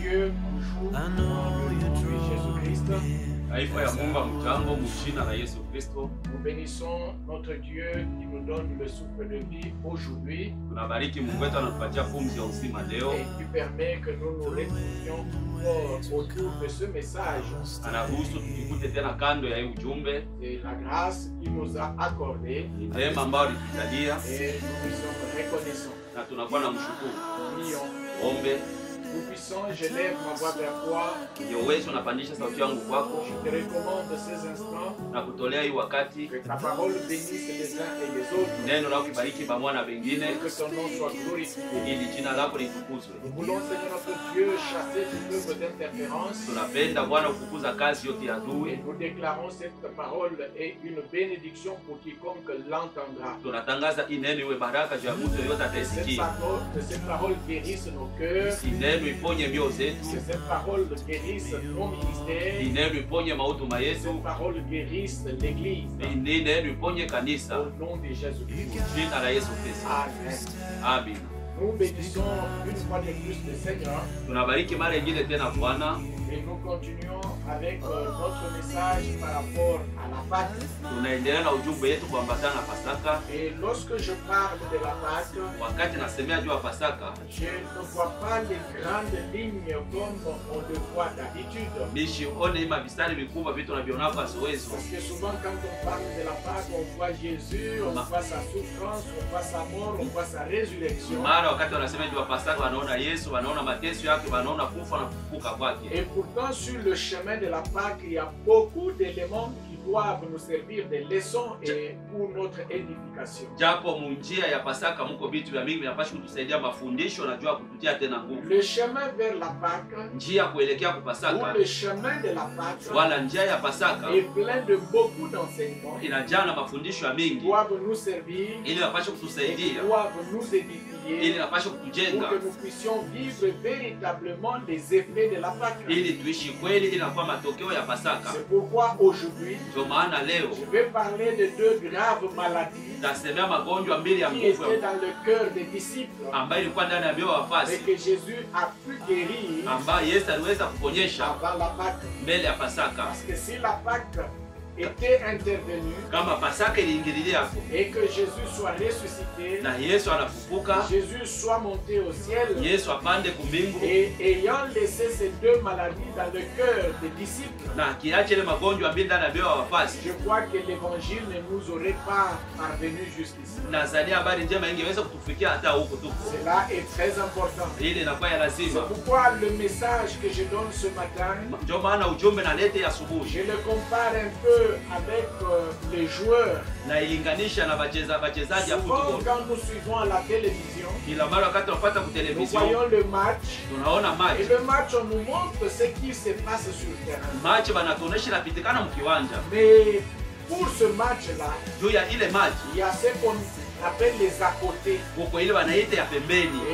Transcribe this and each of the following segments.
Dieu, bonjour, dans le nom de Jésus-Christ. Nous bénissons notre Dieu qui nous donne le souffle de vie aujourd'hui et qui permet que nous nous retrouvions autour de ce message. C'est la grâce qu'il nous a accordée et nous sommes reconnaissants. Nous puissons, je lève ma voix vers toi. Je te recommande ces instants. Que ta parole bénisse les uns et les autres. Et que ton nom soit glorifié. Nous voulons, Seigneur notre Dieu, chasser toute œuvre d'interférence. Et nous déclarons cette parole est une bénédiction pour quiconque l'entendra. Que cette parole guérisse nos cœurs. Que cette parole guérisse nos ministères. Que cette parole guérisse l'Église. Au nom de Jésus-Christ. Amen. Nous bénissons une fois de plus le Seigneur. Et nous continuons avec notre message par rapport à la Pâque. Et lorsque je parle de la Pâque, je ne vois pas les grandes lignes comme on le voit d'habitude. Parce que souvent quand on parle de la Pâque, on voit Jésus, on voit sa souffrance, on voit sa mort, on voit sa résurrection. Et pourtant, sur le chemin de la Pâque, il y a beaucoup d'éléments qui doivent nous servir de leçons et pour notre édification. Le chemin vers la Pâque, ou le chemin de la Pâque, est plein de beaucoup d'enseignements qui doivent nous servir, qui doivent nous édifier, pour que nous puissions vivre véritablement les effets de la Pâque. C'est pourquoi aujourd'hui, je vais parler de deux graves maladies qui étaient dans le cœur des disciples et que Jésus a pu guérir avant la Pâque. Parce que si la Pâque était intervenu et que Jésus soit ressuscité, que Jésus soit monté au ciel et ayant laissé ces deux maladies dans le cœur des disciples, je crois que l'évangile ne nous aurait pas parvenu jusqu'ici. Cela est très important. C'est pourquoi le message que je donne ce matin, je le compare un peu avec les joueurs. Souvent, quand nous suivons la télévision, nous voyons le match. Et le match, on nous montre ce qui se passe sur le terrain. Mais pour ce match-là, il y a ce qu'on appelle les à côté.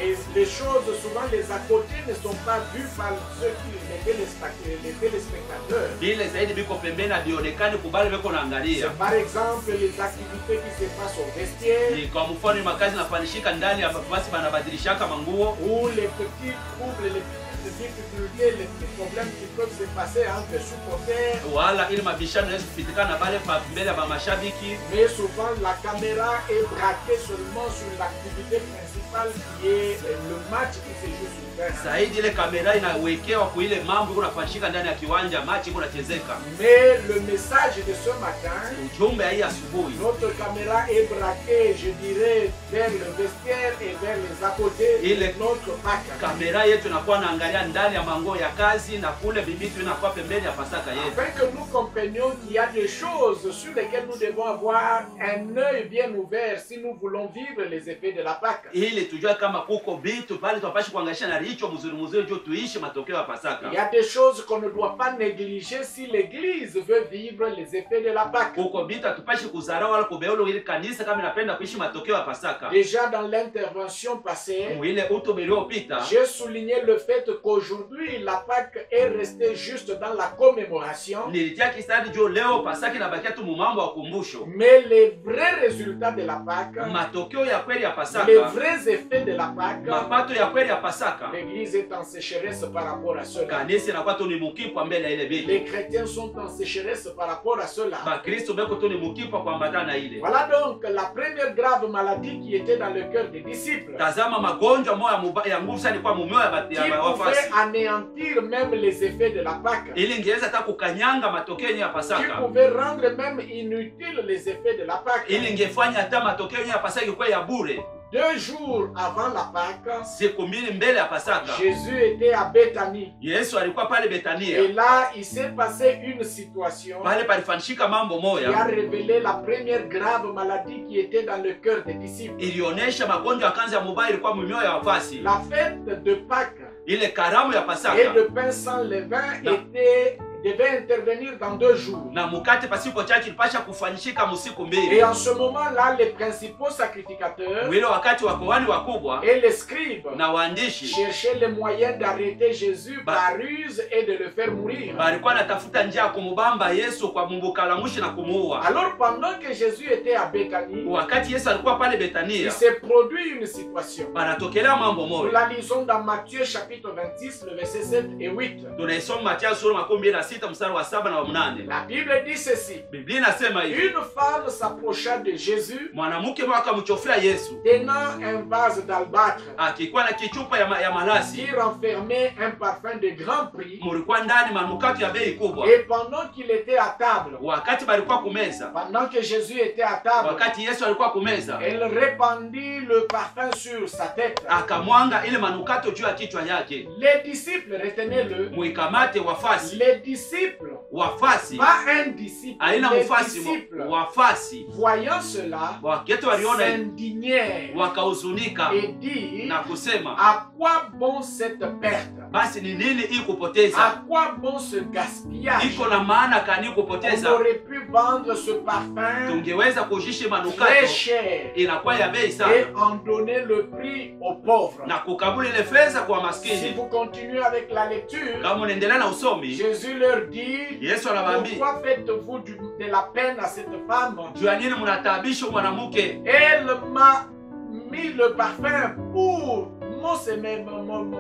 Et les choses, souvent les à côté ne sont pas vues par ceux qui les téléspectateurs. Par exemple, les activités qui se passent au vestiaire, ou les petits troubles, les difficultés, les problèmes qui peuvent se passer entre supporters. Mais souvent la caméra est braquée seulement sur l'activité principale qui est le match qui se joue sur terrain. Mais le message de ce matin, notre caméra est braquée, je dirais, vers le vestiaire et vers les à côté de notre Pâque. Afin que nous comprenions qu'il y a des choses sur lesquelles nous devons avoir un œil bien ouvert si nous voulons vivre les effets de la Pâque. Il y a des choses qu'on ne doit pas négliger si l'Église veut vivre les effets de la Pâque. Déjà dans l'intervention passée, j'ai souligné le fait qu'aujourd'hui la Pâque est restée juste dans la commémoration. Mais les vrais résultats de la Pâque, les vrais effets de la Pâque, mapato ya kweli ya Pasaka, l'Église est en sécheresse par rapport à cela. kanisa inakuwa tu ni mukipwa mbele ya ile vitu. Les chrétiens sont en sécheresse par rapport à cela. Bakristo beko tu ni mukipwa kuambatana na ile. Voilà donc la première grave maladie qui était dans le cœur des disciples. Tazama magonjwa moya ya nguvu sana kwa mumeo ya Qui wafasi. pouvait anéantir même les effets de la Pâque. Ili ingeweza hata kukanyanga matokeo ya Qui Pasaka. pouvait rendre même inutile les effets de la Pâque. Ili ingefanya hata matokeo ya Pasaka kwa ya bure. 2 jours avant la Pâque, Siku mbili mbele ya Pasaka, Jésus était à Béthanie. Yesu alikuwa pale Betania. Et là, il s'est passé une situation Pale palifanyika mambo qui a moya. révélé la première grave maladie qui était dans le cœur des disciples. Ilionyesha magonjwa ya kanza ya mubaya ilikuwa mumeo ya wafasi. La fête de Pâques Ile karamu ya et Pasaka de pain sans levain devait intervenir dans 2 jours. na mukate pasipo chachu ilipasha kufanyishika musiku Et mbili. en ce moment-là, les principaux sacrificateurs Mwile wakati wa kohani wakubwa et les scribes na waandishi cherchaient les moyens d'arrêter Jésus par ruse et de le faire mourir. balikuwa natafuta njia ya kumubamba Yesu kwa mumbukalamushi na kumuua. Alors pendant que Jésus était à Béthanie, Wakati Yesu alikuwa pale il Betania, s'est produit une situation. banatokelea mambo Nous moja. la lisons dans Matthieu chapitre 26, le verset 7 et 8. Tunaisoma Mathayo sura 26 mstari wa 7 na wa 8. La Bible dit ceci. Biblia inasema hivi: Une femme s'approcha de Jésus mwanamke mmoja akamchofia Yesu tenant un vase d'albâtre akikuwa na kichupa ya malasi, qui renfermait un parfum de grand prix. mulikuwa ndani manukato ya bei kubwa. Et pendant qu'il était à table, Wakati balikuwa kumeza, pendant que Jésus était à table, wakati Yesu alikuwa kumeza, elle répandit le parfum sur sa tête. akamwanga ile manukato juu ya kichwa yake. Les disciples, retenez-le, Muikamate wafasi, les disciples, wafasi pas un disciple, aina les mufasi, disciples, wafasi voyant cela, wakati waliona s'indignèrent wakahuzunika et dirent, na kusema, à quoi bon cette perte? basi ni nini hii À kupoteza? quoi bon ce gaspillage? Iko na maana kani On kupoteza? aurait pu vendre ce parfum Tungeweza kujishi très manukato cher inakuwa ya bei et sana en donner le prix aux pauvres. na kukabuli ile fedha kwa Si maskini. vous continuez avec la lecture, Kama unaendelea na usomi, Jésus leur dit, Yesu anawaambia, pourquoi faites-vous de la peine à cette femme? juu ya nini mnataabisha mwanamke? Elle m'a mis le parfum pour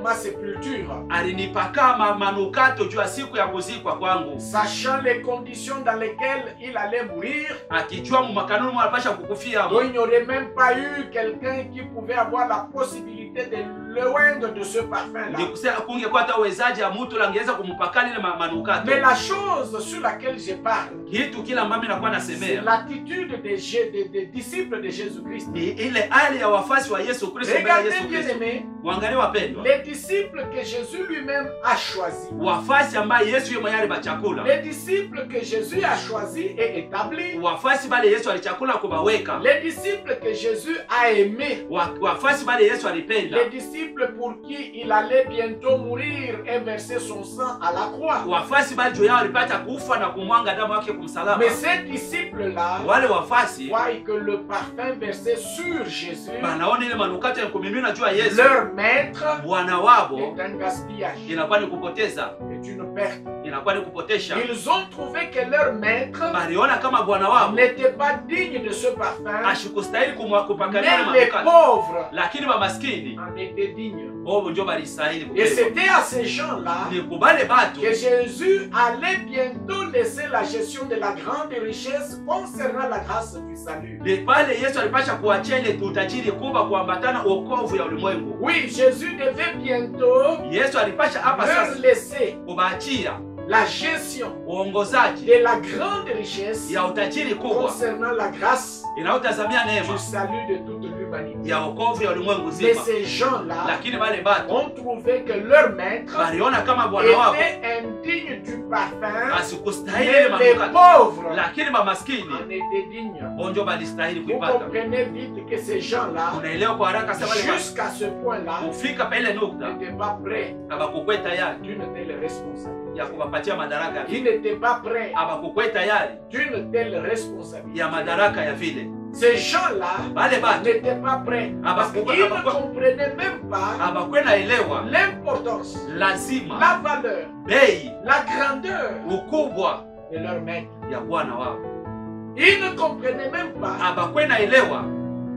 ma sépulture. Alinipaka manukato juu ya siku ya kuzikwa kwangu, Sachant les conditions dans lesquelles il allait mourir, akijua mumakanuni mwapasha kukufia donc il n'y aurait même pas eu quelqu'un qui pouvait avoir la possibilité de loindre de ce parfum-là. Nikusema kungekuwa hata uwezaji ya mtu angeweza kumpakana ile manukato. Mais la chose sur laquelle je parle, Kitu kila mami nakuwa c'est nasemea l'attitude des disciples de Jésus-Christ. ni ile hali ya wafasi wa Yesu Kristo mbele ya Regardez Yesu bien Kristo. aimés, Mwangalie wapendwa, les disciples que Jésus lui-même a choisis, wafasi ambaye Yesu yeye mwenyewe alichakula, les disciples que Jésus a choisis et établis, wafasi bale Yesu alichakula kubaweka, les disciples que Jésus a aimés, wafasi bale Yesu alipenda, les disciples pour qui il allait bientôt mourir et verser son sang à la croix. wafasi bale juu yao walipata kufa na kumwanga damu yake kumsalaba. Mais ces disciples-là Wale wafasi voient que le parfum versé sur Jésus, banaona ile manukato ya kumimina juu ya Yesu, leur maître, Bwana wabo, est un gaspillage, inakuwa ni kupoteza, est une perte. inakuwa ni kupotesha. Ils ont trouvé que leur maître Baliona kama Bwana wabo n'était pas digne de ce parfum, ashikustahili kupakana mais les manukato, pauvres lakini maskini en étaient dignes. bobo ndio balistahili Et kupewa. c'était à ces gens-là Ni kubale batu que Jésus allait bientôt laisser la gestion de la grande richesse concernant la grâce du salut. ni pale Yesu alipasha kuachia ile utajiri kubwa kuambatana wokovu ya ulimwengu. Oui, Jésus devait bientôt Yesu alipasha hapa leur sasa laisser kubaachia la gestion uongozaji de la grande richesse ya utajiri kubwa concernant la grâce inayotazamia neema du salut de toute l'humanité. ya wokovu ya ulimwengu Mais zima. ces gens-là Lakini wale batu ont trouvé que leur maître baliona kama Bwana wao était indigne du parfum, asikustahili ile mais les manukato, pauvres lakini maskini en étaient dignes. bonjo balistahili Vous kuipata. comprenez vite que ces gens-là, Unaelewa kwa haraka sasa, wale jusqu'à ce point-là, kufika pa ile nukta n'étaient pas prêts abakukwea tayari d'une telle responsabilité. ya kuwapatia madaraka ya Ils vile, n'étaient pas prêts abakukwea tayari d'une telle responsabilité. ya madaraka ya vile. Ces gens-là Bale batu n'étaient pas prêts parce qu'ils ne comprenaient même pas abakwe naelewa l'importance, lazima, la valeur, bei, la grandeur ukubwa de leur maître. ya Bwana wao. Ils ne comprenaient même pas Abakwe naelewa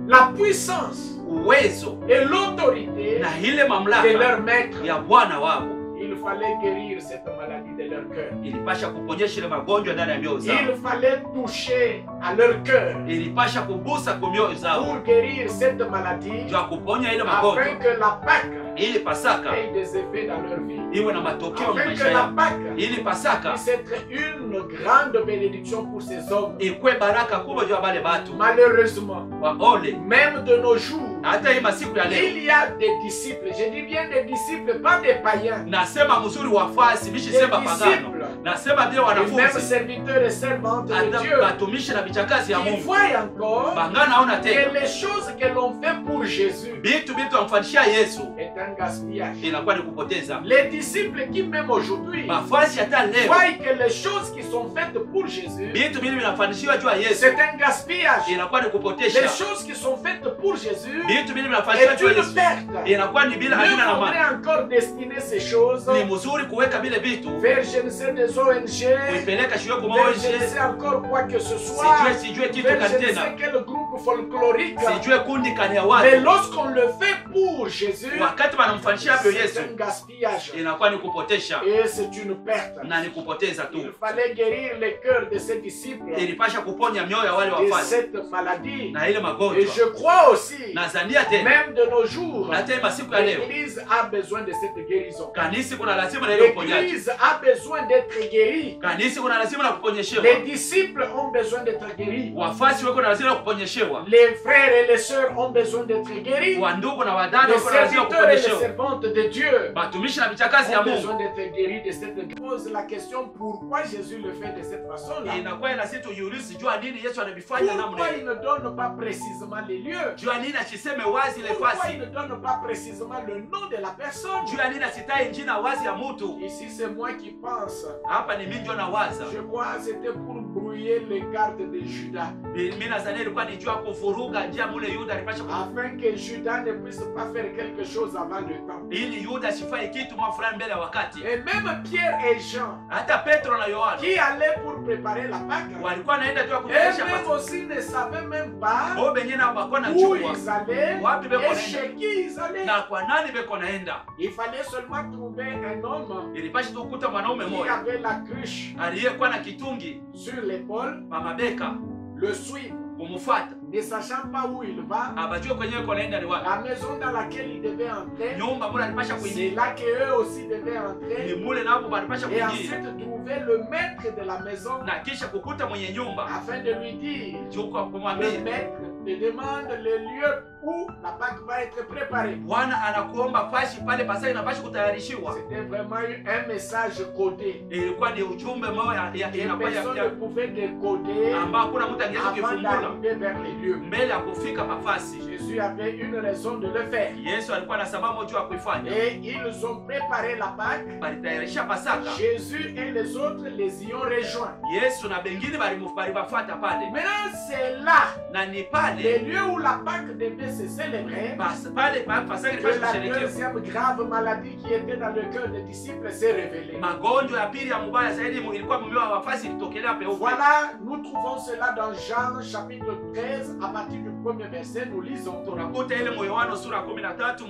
la puissance uwezo et l'autorité na ile de mamlaka leur maître. ya bwana wao. Il fallait guérir cette maladie de leur cœur. Ilipasha kuponyesha ile magonjwa ndani ya mioyo zao. Il fallait toucher à leur cœur Ilipasha kugusa kwa mioyo zao pour guérir cette maladie, juu ya kuponya ile magonjwa, afin que la Pâque ili Pasaka ait des effets dans leur vie. iwe na matokeo Afin maisha que la yao, Pâque ili Pasaka puisse être une grande bénédiction pour ces hommes. ikwe baraka kubwa juu ya wale watu. Malheureusement, Waole même de nos jours, hata hii masiku ya leo, il y a des disciples, je dis bien des disciples, pas des païens, nasema mzuri wafasi bishi des sema pagano, disciples, nasema pia et même wanafunzi serviteurs et servantes de hata Dieu, batumishi na vichakazi ya qui Mungu voient encore bangana naona que tena les choses que l'on fait pour Jésus bitu amfanyishia Yesu est un gaspillage. inakuwa ni kupoteza. Les disciples qui même aujourd'hui Mafasi hata leo voient que les choses qui sont faites pour Jésus, bitu vinafanyishiwa juu ya Yesu c'est un gaspillage. inakuwa ni Les kupotesha. choses qui sont faites pour Jésus Bitu vinafanyishwa est juu ya une Yesu perte. inakuwa ni bila Dieu havina na voudrait maana. encore destiner ces choses Ni mzuri kuweka vile vitu vers je ne sais des ONG, kuipeleka shule kwa vers je ne maoje, sais encore quoi que ce soit, sijue kitu vers kani je ne tena, sais quel groupe folklorique. sijue kundi kani ya Mais watu. lorsqu'on le fait pour Jésus, Wakati wanamfanyishia hapo c'est Yesu un gaspillage inakuwa ni kupotesha et c'est une perte. na ni kupoteza tu. Il fallait guérir les cœurs de ses disciples Ilipasha kuponya mioyo ya wale de wafasi cette maladie. na ile Et magonjwa. je crois aussi, Nazania tena même de nos jours, na tena masiku ya leo l'Église a besoin de cette guérison. kanisa kuna lazima na ile uponyaji. L'Église a besoin d'être guérie. Kanisa kuna lazima na kuponyeshewa. Les disciples ont besoin d'être guéris. Wafasi wako na lazima na kuponyeshewa. Les frères et les sœurs ont besoin d'être guéris. Wandugu na wadada Les wako na lazima serviteurs et les kuponyeshewa. servantes de Dieu Batumishi na vichakazi ya ont besoin Mungu. d'être guéris de cette guérison. Pose la question pourquoi Jésus le fait de cette façon-là. Inakuwa ina sisi tujiulize jua nini Yesu anavifanya namna Pourquoi hiyo. il ne donne pas précisément les lieux? Jua nini asiseme wazi ile Pourquoi fasi. il ne donne pas précisément le nom de la personne? Jua nini asitai jina wazi ya mtu. Ici, c'est moi qui pense. Hapa ni mimi ndio nawaza. Je crois que c'était pour brouiller les cartes de Judas, Mimi nadhani ilikuwa ni jua kuvuruga njia mule Yuda alipasha afin que Judas ne puisse pas faire quelque chose avant le temps. ili Yuda asifanye kitu mwa fulani mbele ya wakati. Et même Pierre et Jean, Hata Petro na Yohana qui allaient pour préparer la Pâque, walikuwa naenda tu kutayarisha eux-mêmes Pasaka. aussi ne savaient même pas Wao wenyewe na wako na où chua ils allaient wapi beko et naenda chez qui ils allaient. na kwa nani beko naenda. Il fallait seulement trouver un homme Ilipasha tu kukuta mwanaume qui mmoja avait la cruche aliyekuwa na kitungi sur l'épaule, mamabeka le suivre, kumfuata, ne sachant pas où il va, abajue kwenyewe iko naenda ni wapi. la maison dans laquelle il devait entrer, Nyumba mule alipasha c'est kuingia, là qu'eux aussi devaient ni entrer, mule napo alipasha et kuingia, ensuite trouver le maître de la maison na kisha kukuta mwenye nyumba afin de lui dire, juko le kumwambia maître te demande le lieu où la Pâque va être préparée. Bwana anakuomba fashi pale Pasaka inapasha kutayarishiwa. C'était vraiment un message codé. Ilikuwa ni ujumbe moja Et inakuwa personne ne pouvait décoder ambao hakuna mtu angeweza avant kufungula d'arriver vers les lieux. mbele ya kufika mafasi. Jésus avait une raison de le faire. Yesu alikuwa na sababu juu ya kuifanya. Et ils ont préparé la Pâque. Balitayarisha Pasaka. Jésus et les autres les y ont rejoints. Yesu na bengine balibafuata pale. Maintenant, c'est là, Na ni les pale lieux où la Pâque devait se célébrer, pale Pasaka que ilipaswa la kusherekewa. deuxième grave maladie qui était dans le cœur des disciples s'est révélée. Magonjwa ya pili ya mubaya zaidi ilikuwa mumeo wa wafasi ilitokelea peupe. Voilà, nous trouvons cela dans Jean chapitre 13, à partir du premier verset, nous lisons. Tunakuta ile Yohana sura 13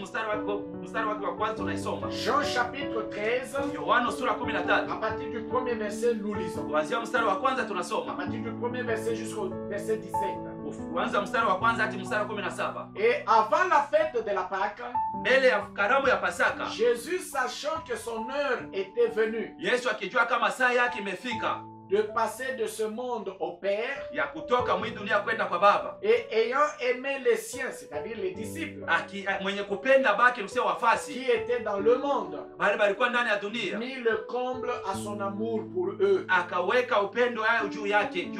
mstari wake wa kwanza tunaisoma. Jean chapitre 13, Yohana sura 13 à partir du premier verset, nous lisons. kuanzia mstari wa kwanza À tunasoma. partir du premier verset jusqu'au verset 17. Kuanza mstari wa kwanza hadi mstari wa 17. Et avant la fête de la Pâque, Mbele ya karamu ya Pasaka, Jésus, sachant que son heure était venue Yesu akijua kama saa yake imefika de passer de ce monde au Père, ya kutoka mwi dunia kwenda kwa Baba, et ayant aimé les siens, c'est-à-dire les disciples, mwenye kupenda baki msio wafasi qui étaient dans le monde, bali balikuwa ndani ya dunia, mit le comble à son amour pour eux. akaweka upendo yao juu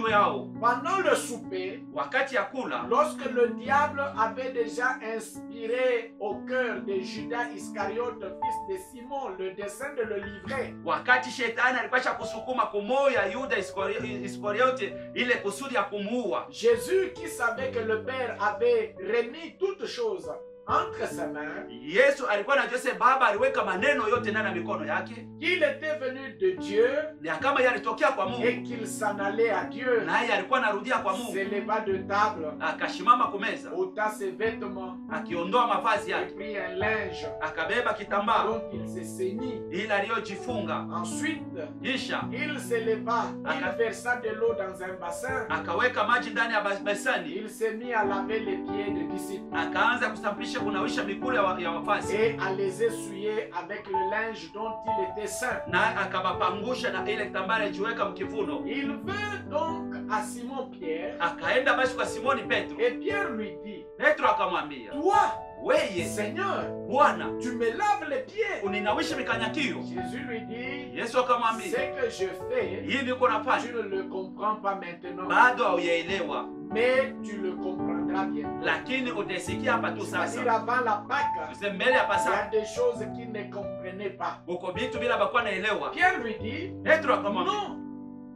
yao. Pendant le souper, Wakati ya kula, lorsque le diable avait déjà inspiré au cœur de Judas Iscariote, fils de Simon, le dessein de le livrer, wakati shetani alipasha kusukuma kumoya Yuda Iskariote ile kusudi ya kumuua, Jésus, qui savait que le Père avait remis toutes choses entre ses mains, Yesu alikuwa anajua sasa Baba aliweka maneno yote ndani ya mikono yake, qu'il était venu de Dieu na kama yalitokea kwa Mungu, et qu'il s'en allait à Dieu, naye alikuwa anarudia kwa Mungu. s'éleva de table, Akashimama kumeza, ôta ses vêtements, akiondoa mavazi et yake, prit un linge akabeba kitambaa dont il se ceignit. ile aliyojifunga, Ensuite, kisha il s'éleva, il versa de l'eau dans un bassin, akaweka maji ndani ya beseni, il s'est mis à laver les pieds des disciples akaanza kusafisha kunawisha miguu ya wafasi, et à les essuyer avec le linge dont il était saint. na akabapangusha na ile kitambaa alijiweka mkivuno. Il vint donc à Simon Pierre Akaenda basi kwa Simoni Petro. et Pierre lui dit, Petro akamwambia, toi, weye Seigneur, Bwana, tu me laves les pieds. uninawisha mikanyakio? Jésus lui dit, Yesu ce akamwambia, que je fais, hii niko nafanya tu ne le comprends pas maintenant, bado hauyaelewa, mais tu le comprendras bientôt. lakini utaisikia hapa tu C'est-à-dire sasa. avant la Pâque, Tuseme mbele ya il y a Pasaka des choses qu'il ne comprenait pas. uko vitu bila bakuwa naelewa. Pierre lui dit, Petro akamwambia, non,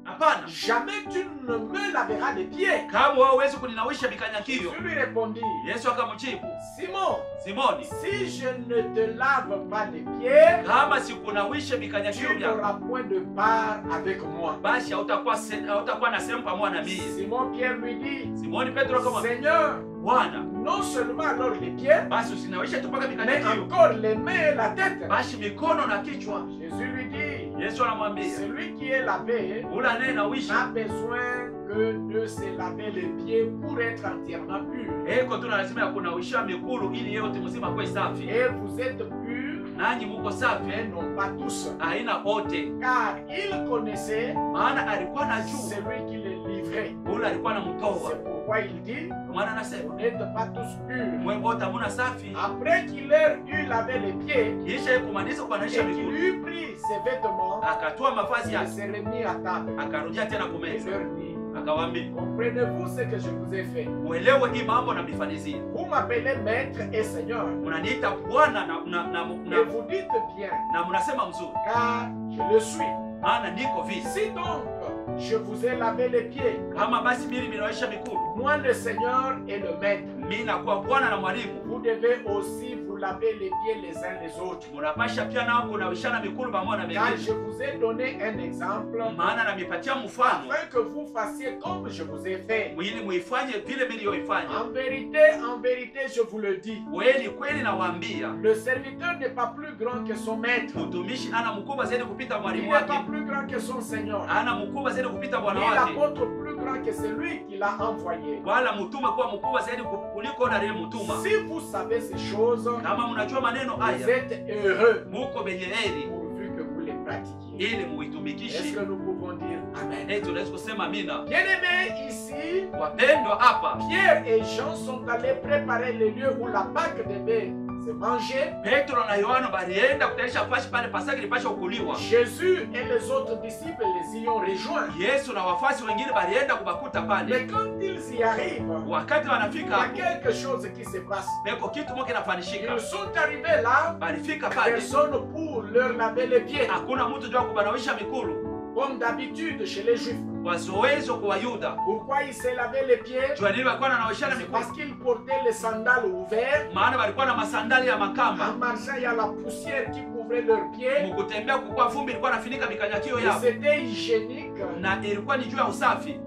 hapana, jamais tu ne me laveras les pieds. kama wewe huwezi kuninawisha mikanyakio. Je lui répondis, Yesu akamjibu, Simon, Simoni, si je ne te lave pas les pieds, kama sikunawisha tu mikanyakio vyako, n'auras point de part avec moi. basi hautakuwa na sehemu pamoja na mimi. Simon Pierre lui dit, Simoni Petro akamwambia, Seigneur, Bwana, non seulement alors les pieds, basi usinawishe tu mpaka mais mikanyakio, encore les mains et la tête. basi mikono na kichwa. Jésus lui dit, Yesu anamwambia, celui qui est lavé ule n'a anayenawisha besoin que de se laver les pieds pour être entièrement pur. eko tu na lazima ya kunawisha mikulu ili yote mzima kwa safi. Et vous êtes purs, Nanyi muko safi, mais non pas tous. haina wote, Car il connaissait maana alikuwa na juu celui qui les livrait. ule alikuwa anamtoa. C'est pourquoi il dit, Kwa maana anasema vous n'êtes pas tous purs. mwe wote hamuna safi. Après qu'il leur eut lavé les pieds, Kisha yeye kumaliza et kunawisha qu'il mikulu, eut pris ses vêtements, akatoa mavazi il yake, s'est remis à table. akarudia tena Il kumeza, leur dit, akawaambia, comprenez-vous ce que je vous ai fait? muelewe hii mambo na mifanyizia. Vous m'appelez maître et seigneur, Mnaniita Bwana et vous dites bien, na mnasema mzuri, car je le suis. maana niko vile. Si donc je vous ai lavé les pieds, Kama basi mimi ninawisha mikulu, moi le Seigneur et le maître, mimi nakuwa Bwana na mwalimu, vous devez aussi vous laver les pieds les uns les autres. mnapasha pia nao kunawishana mikulu pamoja na Car wengine. je vous ai donné un exemple, Maana namipatia mfano afin que vous fassiez comme je vous ai fait. ili muifanye vile mimi niliyoifanya. En vérité, je vous le dis, Kweli kweli nawaambia, le serviteur n'est pas plus grand que son maître. mtumishi ana mkubwa zaidi kupita Il mwalimu n'est wake, pas plus grand que son Seigneur. ana mkubwa zaidi kupita Ni bwana wake, l'apôtre plus grand que celui qui l'a envoyé. wala mtume kuwa mkubwa zaidi kuliko yule aliyemtuma. Si vous savez ces choses, Kama mnajua maneno vous haya, êtes heureux muko benye heri pourvu que vous les pratiquiez. ili Est-ce muitumikishi. que nous pouvons dire Amen? Tunaweza kusema amina. Bien-aimés, ici, Wapendwa, hapa Pierre et Jean sont allés préparer le lieu où la Pâque devait se manger. Petro na Yohana balienda kutayarisha fashi pale Pasaka ilipasha kukuliwa. Jésus et les autres disciples les y ont rejoints. Yesu na wafasi wengine balienda kubakuta Mais pale. quand ils y arrivent, Wakati il y a wanafika, quelque chose qui se passe. peko kitu moja kinafanishika. Ils sont arrivés là, Balifika pale, personne pour leur laver les pieds, hakuna mtu jua kubanawisha mikulu comme d'habitude chez les Juifs. kwa zoezo kwa Wayuda. Pourquoi ils se lavaient les pieds? Jua nini walikuwa wanawashana C'est mikulu? parce qu'ils portaient les sandales ouvertes. Maana walikuwa na masandali ya En makamba. marchant, il y a la poussière qui couvrait leurs pieds. Mukutembea kukua vumbi ilikuwa nafinika mikanyakio Et yao. c'était hygiénique Na ilikuwa ni juu ya usafi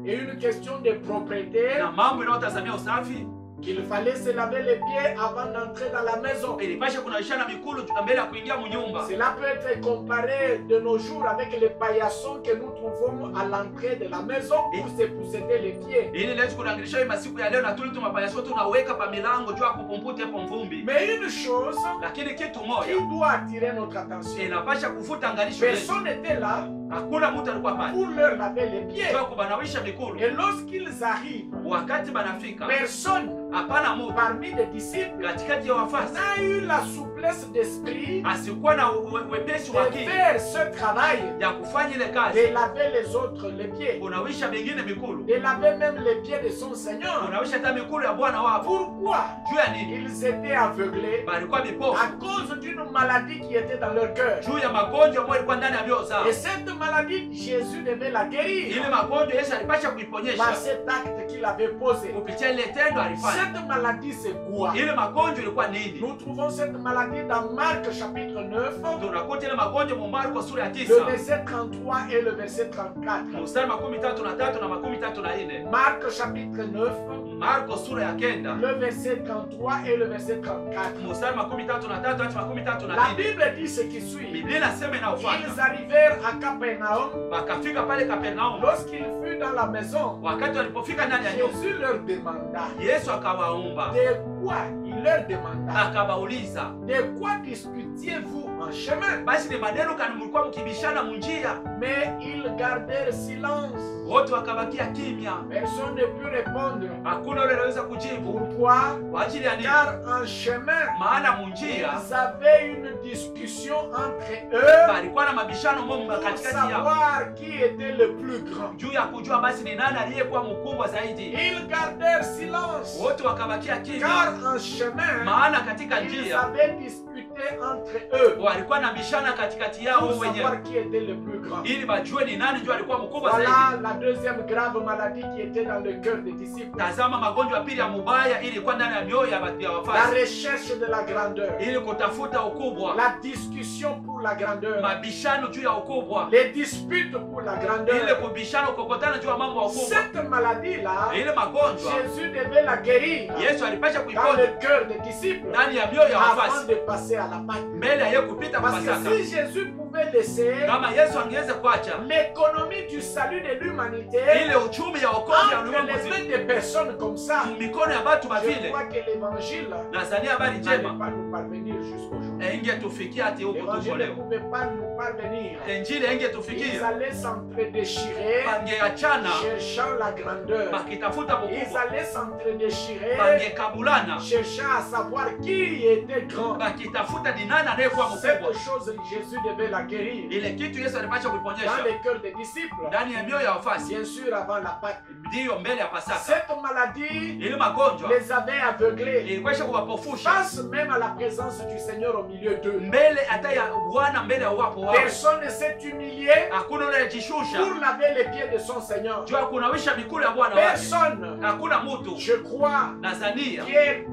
et une question de propreté na mambo inayotazamia usafi. qu'il fallait se laver les pieds avant d'entrer dans la maison. Ilipasha kunawishana mikulu mbele ya kuingia munyumba. Cela peut être comparé de nos jours avec les paillassons que nous trouvons à l'entrée de la maison pour se pousseter les pieds. Ili leo kunaangilisha hii masiku ya leo na tuli tumapayaso tunaweka pa milango juu ya kupumpute hapo mvumbi. Mais une chose Lakini kitu qui moja doit attirer notre attention, inapasha kufuta angalisho letu. personne n'était là Hakuna mtu alikuwa pale pour leur laver les pieds. juu ya kubanawisha mikulu. Et lorsqu'ils arrivent, Wakati banafika, personne hapana mtu parmi les disciples katikati ya wafasi n'a eu la souplesse souplesse d'esprit asikuwa na wepesi wa de akili faire ce travail, ya kufanya ile kazi, de laver les autres les pieds, unawisha bengine mikulu, de laver même les pieds de son Seigneur. unawisha hata mikulu ya Bwana wako. Pourquoi? Juu ya nini? Ils étaient aveuglés Balikuwa vipofu à cause d'une maladie qui était dans leur cœur. juu ya magonjwa ambayo ilikuwa ndani ya mioyo zao. Et cette maladie, Jésus devait la guérir Ile magonjwa Yesu alipasha par kuiponyesha cet acte qu'il avait posé. kupitia ile tendo alifanya. Cette maladie, c'est quoi? Ile magonjwa ilikuwa nini? Nous trouvons cette maladie dans Marc chapitre 9, Tunakuta ile magonjwa mu Marko sura ya le 9 verset 33 et le verset 34. mstari 33 na 34. Marc chapitre 9, Marko sura ya 9 le verset 33 et le verset 34. mstari 33 hadi 34. La Bible dit ce qui suit. Biblia inasema Ils inaofuata. arrivèrent à Capernaum. Wakafika pale Kapernaum. Lorsqu'il fut dans la maison, Wakati walipofika ndani ya nyumba, Jésus leur demanda. Yesu akawaomba, De quoi? Il leur demanda. akawauliza, De quoi discutiez-vous en chemin? basi ni maneno gani mlikuwa mkibishana munjia? Mais ils gardèrent silence. Wote wakabakia kimya, Personne ne put répondre. hakuna yule anaweza kujibu. Pourquoi? Kwa ajili ya nini? Car en chemin, Maana munjia ils avaient une discussion entre eux balikuwa na mabishano momo pour katikati yao savoir qui était le plus grand. juu ya kujua basi ni nani aliyekuwa mkubwa zaidi. Ils gardèrent silence. Wote wakabakia Car kimya, en chemin, maana katika ils njia avaient discuté entre eux walikuwa na bishana katikati yao pour wenyewe savoir qui était le plus grand. ili bajue ni nani ndio alikuwa mkubwa zaidi. Voilà la deuxième grave maladie qui était dans le cœur des disciples. Tazama magonjwa pili ya mubaya ilikuwa ndani ya mioyo ya La wafasi, recherche de la grandeur. ili kutafuta ukubwa, La discussion pour la grandeur. mabishano juu ya ukubwa, Les disputes pour la ile grandeur. kubishana kukokotana juu ya mambo ya ukubwa. Cette maladie-là, Ile magonjwa Jésus devait la guérir Yesu alipasha dans kuiponya le cœur des disciples ndani ya mioyo ya avant wafasi de passer à la Pâque. mbele ya yeye kupita kwa Parce que Pasaka. si Jésus pouvait laisser Kama Yesu angeweza kuacha l'économie du salut de l'humanité ile uchumi ya wokovu ya entre ulimwengu les mzima mains des personnes comme ça, mikono ya watu je mavile, crois que l'évangile nadhania habari n'allait njema pas nous parvenir jusqu'aujourd'hui. ingetufikia hati huko tuko L'évangile ne leo. pouvait pas nous parvenir. Injili Ils ingetufikia, allaient s'entre-déchirer, bangeachana cherchant la grandeur. bakitafuta Ils ukubwa, allaient s'entre-déchirer, bangekabulana cherchant à savoir qui était grand. bakitafuta ni nani anayekuwa Cette mkubwa. chose, Jésus devait la guérir Ile kitu Yesu alipasha dans kuiponyesha les cœurs des disciples, ndani ya mioyo ya wafasi, bien sûr avant la Pâque. ndiyo mbele ya Pasaka. Cette maladie Ile magonjwa les avait aveuglés ilikuwa kuwapofusha face même à la présence du Seigneur au milieu d'eux. mbele hata ya Bwana, mbele ya uwapo wao. Personne ne s'est humilié Hakuna yule anajishusha pour laver les pieds de son Seigneur. juu ya kunawisha mikulu ya Bwana wake. Personne, Hakuna mtu je crois, Nazania Pierre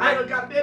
a regardé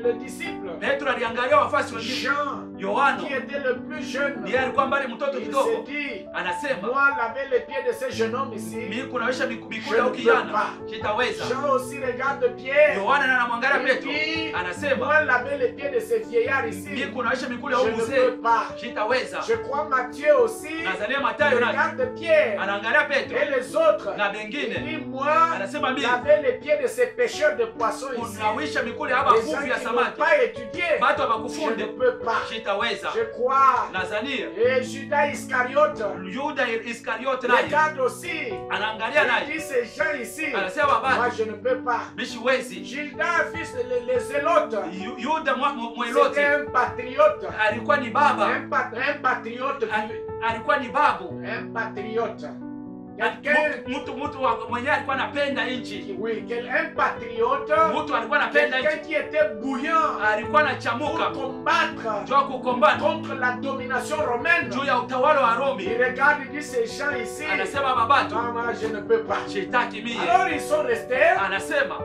le disciple Petro aliangalia wafasi wengine. Jean, Yohana qui était le plus jeune. ndiye alikuwa mbali mtoto Il s'est kidogo, dit, anasema moi laver les pieds de ce jeune homme ici. mimi kunawisha mikulu Je ya ne ukijana peux pas. sitaweza. Jean aussi regarde Pierre. Yohana na anamwangalia Il Petro, dit, anasema moi laver les pieds de ce vieillard ici. mimi kunawisha mikulu ya Je ne uzee peux pas. sitaweza. Je crois Matthieu aussi. Nazania Matayo naye Regarde Pierre anaangalia Petro et les autres. na Il bengine, dit, moi, anasema mimi laver les pieds de ces pêcheurs de poissons ici. kunawisha mikulu ya hapa Les gens fuvu ya qui n'ont samaki, pas étudié. batu Je ne abakufunde peux pas. sitaweza. Je crois. Nazania Et Judas Iscariote. Yuda Iskariote naye Regarde aussi. anaangalia Il naye dit ces gens ici. anasema Moi, baba je ne peux pas. mishiwezi. Judas, fils de les Zélotes. Yuda C'était mweloti un patriote. alikuwa ni baba, Un patriote. alikuwa ni babu, Un patriote. Quelqu'un. mtu mwenyewe alikuwa anapenda nchi, Oui, un patriote. mtu alikuwa anapenda Quelqu'un nchi, qui était bouillant alikuwa pour anachamuka combattre juu ya kukombana contre la domination romaine. juu ya utawala wa Rumi. Il regarde, il dit ces gens ici. Anasema babatu Non, moi, je ne peux pas. sitaki mie, Alors ils sont restés. anasema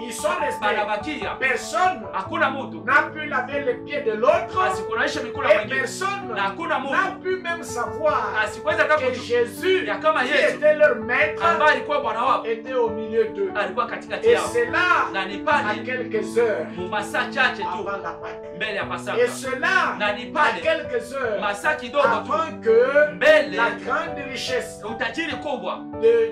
Ils sont restés. banabakia, Personne hakuna mtu n'a pu laver les pieds de l'autre. asikunaisha mikulu ya Et mwingine, personne na hakuna n'a mtu pu même savoir asikuweza hata que kujua Jésus, ya kama qui Yesu était leur maître, ambaye alikuwa bwana wao était au milieu d'eux. alikuwa katikati Et yao, cela na ni à pale quelques heures mu masaa chache tu avant la Pâque. mbele ya Et Pasaka, cela na ni à pale quelques heures masaa kidogo tu avant que mbele la grande richesse utajiri kubwa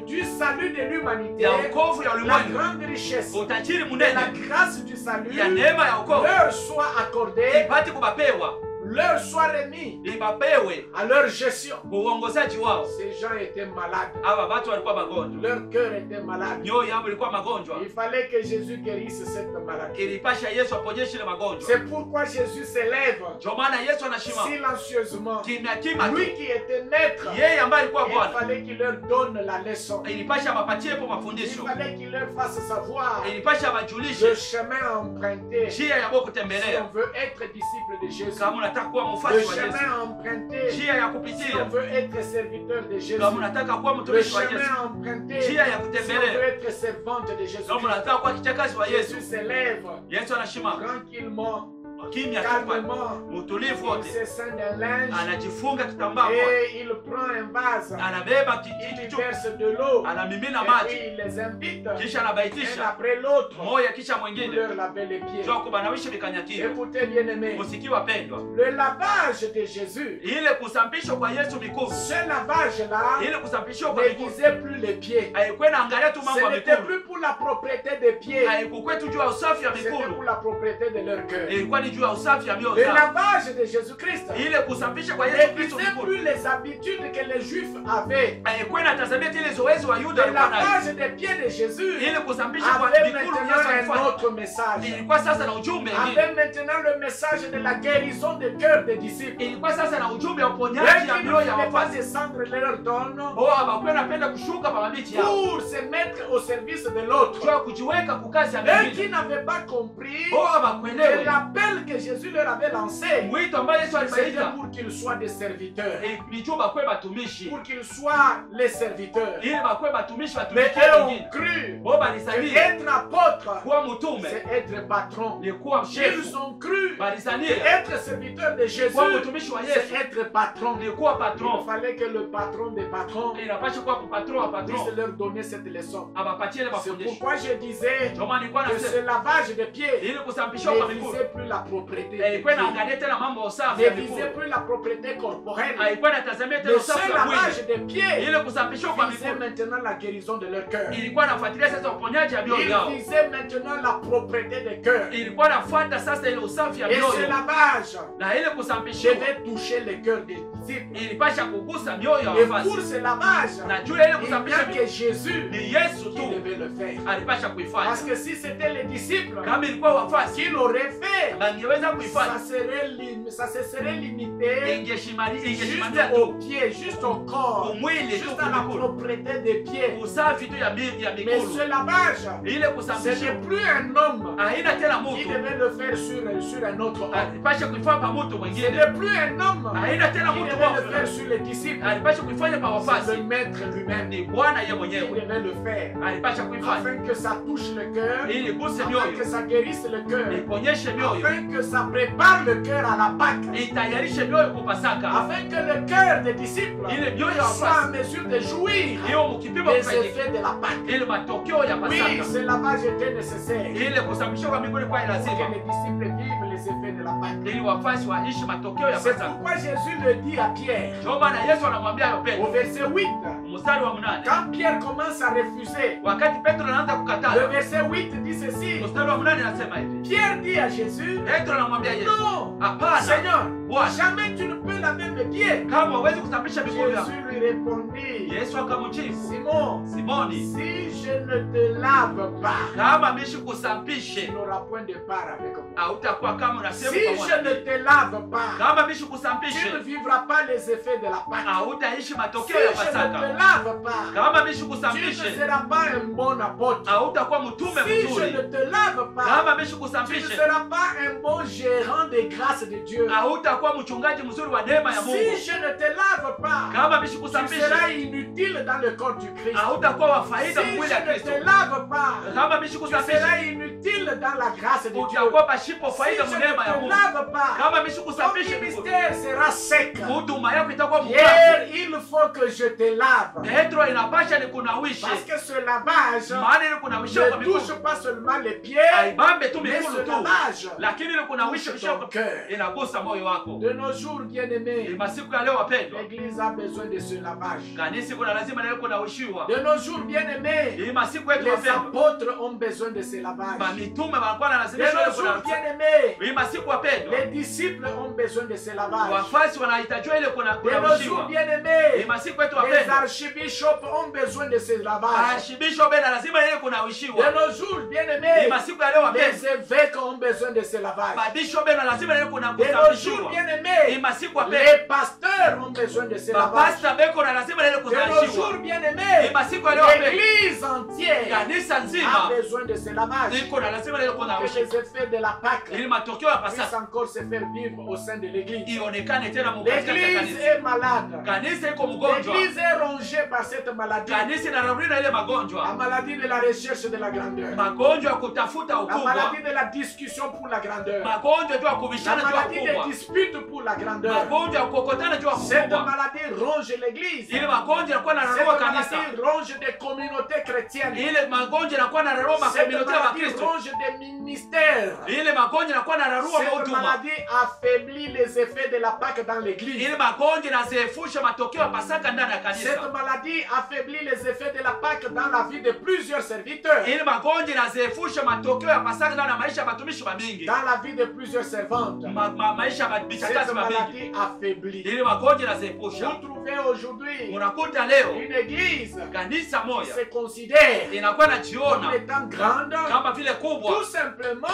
du salut de l'humanité, ya wokovu ya la ulimwengu, grande richesse utajiri de munene la grâce du salut ya neema ya wokovu leur soit accordée ipate kubapewa leur soit remis à leur gestion. Ces gens étaient malades. Leur cœur était malade. Il fallait que Jésus guérisse cette maladie. C'est pourquoi Jésus s'élève silencieusement. Lui qui était maître, il fallait qu'il leur donne la leçon. Il fallait qu'il leur fasse savoir le chemin emprunté. Si on veut être disciple de Jésus, le chemin emprunté. Si on veut être serviteur de Jésus, le chemin emprunté. Si on veut être servante de Jésus, Jésus s'élève tranquillement, calmement, il se ceint d'un linge et il prend un vase, il verse de l'eau et puis il les invite un après l'autre pour leur laver les pieds. Écoutez bien aimé, le lavage de Jésus, ce lavage là ne visait plus les pieds. Ce n'était plus pour la propriété des pieds, c'était pour la propriété de leur cœur. Le lavage de Jésus-Christ ne visait plus les habitudes que les Juifs avaient. Le lavage des pieds de Jésus avait maintenant un autre message. Avait maintenant le message de la guérison des cœurs des disciples. Eux qui ne voulaient pas descendre leur donne pour se mettre au service de l'autre. Eux qui n'avaient pas compris que l'appel que Jésus leur avait lancé, c'était pour qu'ils soient des serviteurs. Pour qu'ils soient les serviteurs. Mais eux ont cru qu'être apôtre, c'est être patron. Ils ont cru qu'être serviteur de Jésus, c'est être patron. Il fallait que le patron des patrons puisse leur donner cette leçon. C'est pourquoi je disais que ce lavage de pieds ne visait plus la propriété, ne visait plus la propriété corporelle, mais ce lavage des pieds visait maintenant la guérison de leur cœur. Il visait maintenant la propriété des cœurs. Et ce lavage devait toucher les cœurs des disciples. Et pour ce lavage, il n'y a que Jésus qui devait le faire. Parce que si c'était les disciples qui l'auraient fait, ça se serait limité juste aux pieds, juste au corps, juste à la propriété des pieds. Mais ce lavage, ce n'est plus un homme qui devait le faire sur un autre homme. Ce n'est plus un homme qui devait le faire sur les disciples. C'est le maître lui-même qui devait le faire afin que ça touche le cœur, afin que ça guérisse le cœur, afin que ça prépare le cœur à la Pâque, afin que le cœur des disciples soit en mesure de jouir des effets de la Pâque. Oui, ce lavage était nécessaire pour que les disciples vivent les effets de la Pâque. C'est pourquoi Jésus le dit à Pierre au verset 8. Quand Pierre commence à refuser, le verset 8 dit ceci. Pierre dit à Jésus, non, Seigneur, jamais tu ne peux laver mes pieds. Jésus lui répondit, Simon, si je ne te lave pas, tu n'auras point de part avec moi. Si je ne te lave pas, tu ne vivras pas les effets de la Pâque. Si je ne te lave pas, tu ne seras pas un bon apôtre. Si je ne te lave pas, tu ne seras pas un bon gérant des grâces de Dieu. Si je ne te lave pas, tu seras inutile dans le corps du Christ. Si je ne te lave pas, tu seras inutile dans la grâce de Dieu. Si je ne te lave pas, ton ministère sera sec. Pierre, il il faut que je te lave. Petro inapasha nikunawishe. Parce que ce lavage Maana ile kunawisha kwa ne mikono. touche pas seulement les pieds, Haibambe tu mais mikono ce tu. lavage Lakini ile kunawisha touche ton cœur. inagusa moyo wako. De nos jours, bien-aimés, Masiku ya leo wapendwa. l'Église a besoin de ce lavage. Kanisa kuna lazima na kunawishiwa. De nos jours, bien-aimés, Masiku yetu les wapendwa. apôtres ont besoin de ce lavage. Mitume wanakuwa na De lazima nos jours, bien-aimés, masiku wapendwa. les disciples ont besoin de ce lavage. Wafasi wanahitajiwa ile De nos jours, kunawishiwa. bien-aimés, Masiku yetu les wapendwa. archbishops ont besoin de ce lavage. Archbishop na lazima ile De kunawishiwa. nos jours, bien-aimés, Masiku ya leo wapendwa. les évêques ont besoin de ce lavage. Mabishop na lazima ile De nos jours, kunawishiwa. bien-aimés, Masiku wapendwa. les pasteurs ont besoin de ce lavage. Mapasta beko na lazima ile De nos jours, kunawishiwa. bien-aimés, Masiku ya leo wapendwa. l'église entière Kanisa a nzima besoin de ce lavage. iko na lazima ile Que kunawishiwa. les effets de la Pâque Ili matokeo ya puissent Pasaka encore se faire vivre au sein de l'église. ionekane tena mkatika L'église kanisa. est malade. Kanisa iko mgonjwa. L'église est rongée par cette maladie. Kanisa inarudi na ile La magonjwa. maladie de la recherche de la grandeur. Magonjwa ya kutafuta La ukubwa. maladie de la discussion pour la grandeur. Magonjwa tu ya La kubishana tu ya maladie ukubwa. des disputes pour la grandeur. Magonjwa ya kukokotana tu ya Cette ukubwa. maladie ronge l'église. Ile magonjwa yanakuwa na Cette narua kanisa. maladie ronge des communautés chrétiennes. Ile magonjwa yanakuwa na narua Cette makomuniti ya maladie Wakristo. ronge des ministères. Ile magonjwa yanakuwa na narua Cette mahuduma. maladie affaiblit les effets de la Pâque dans l'église. Ile magonjwa inaziefusha matokeo ya Pasaka ndani ya kanisa. Cette maladie affaiblit les effets de la Pâque dans la vie de plusieurs serviteurs. Ile magonjwa inaziefusha matokeo ya Pasaka ndani ya maisha ya watumishi wa mingi. Dans la vie de plusieurs servantes. Maisha ya Cette bichakazi wa mingi. maladie affaiblit. Ile magonjwa inaziepusha. Vous trouvez aujourd'hui Unakuta leo une église kanisa qui moja se considère inakuwa comme najiona étant grande, kama vile kubwa tout simplement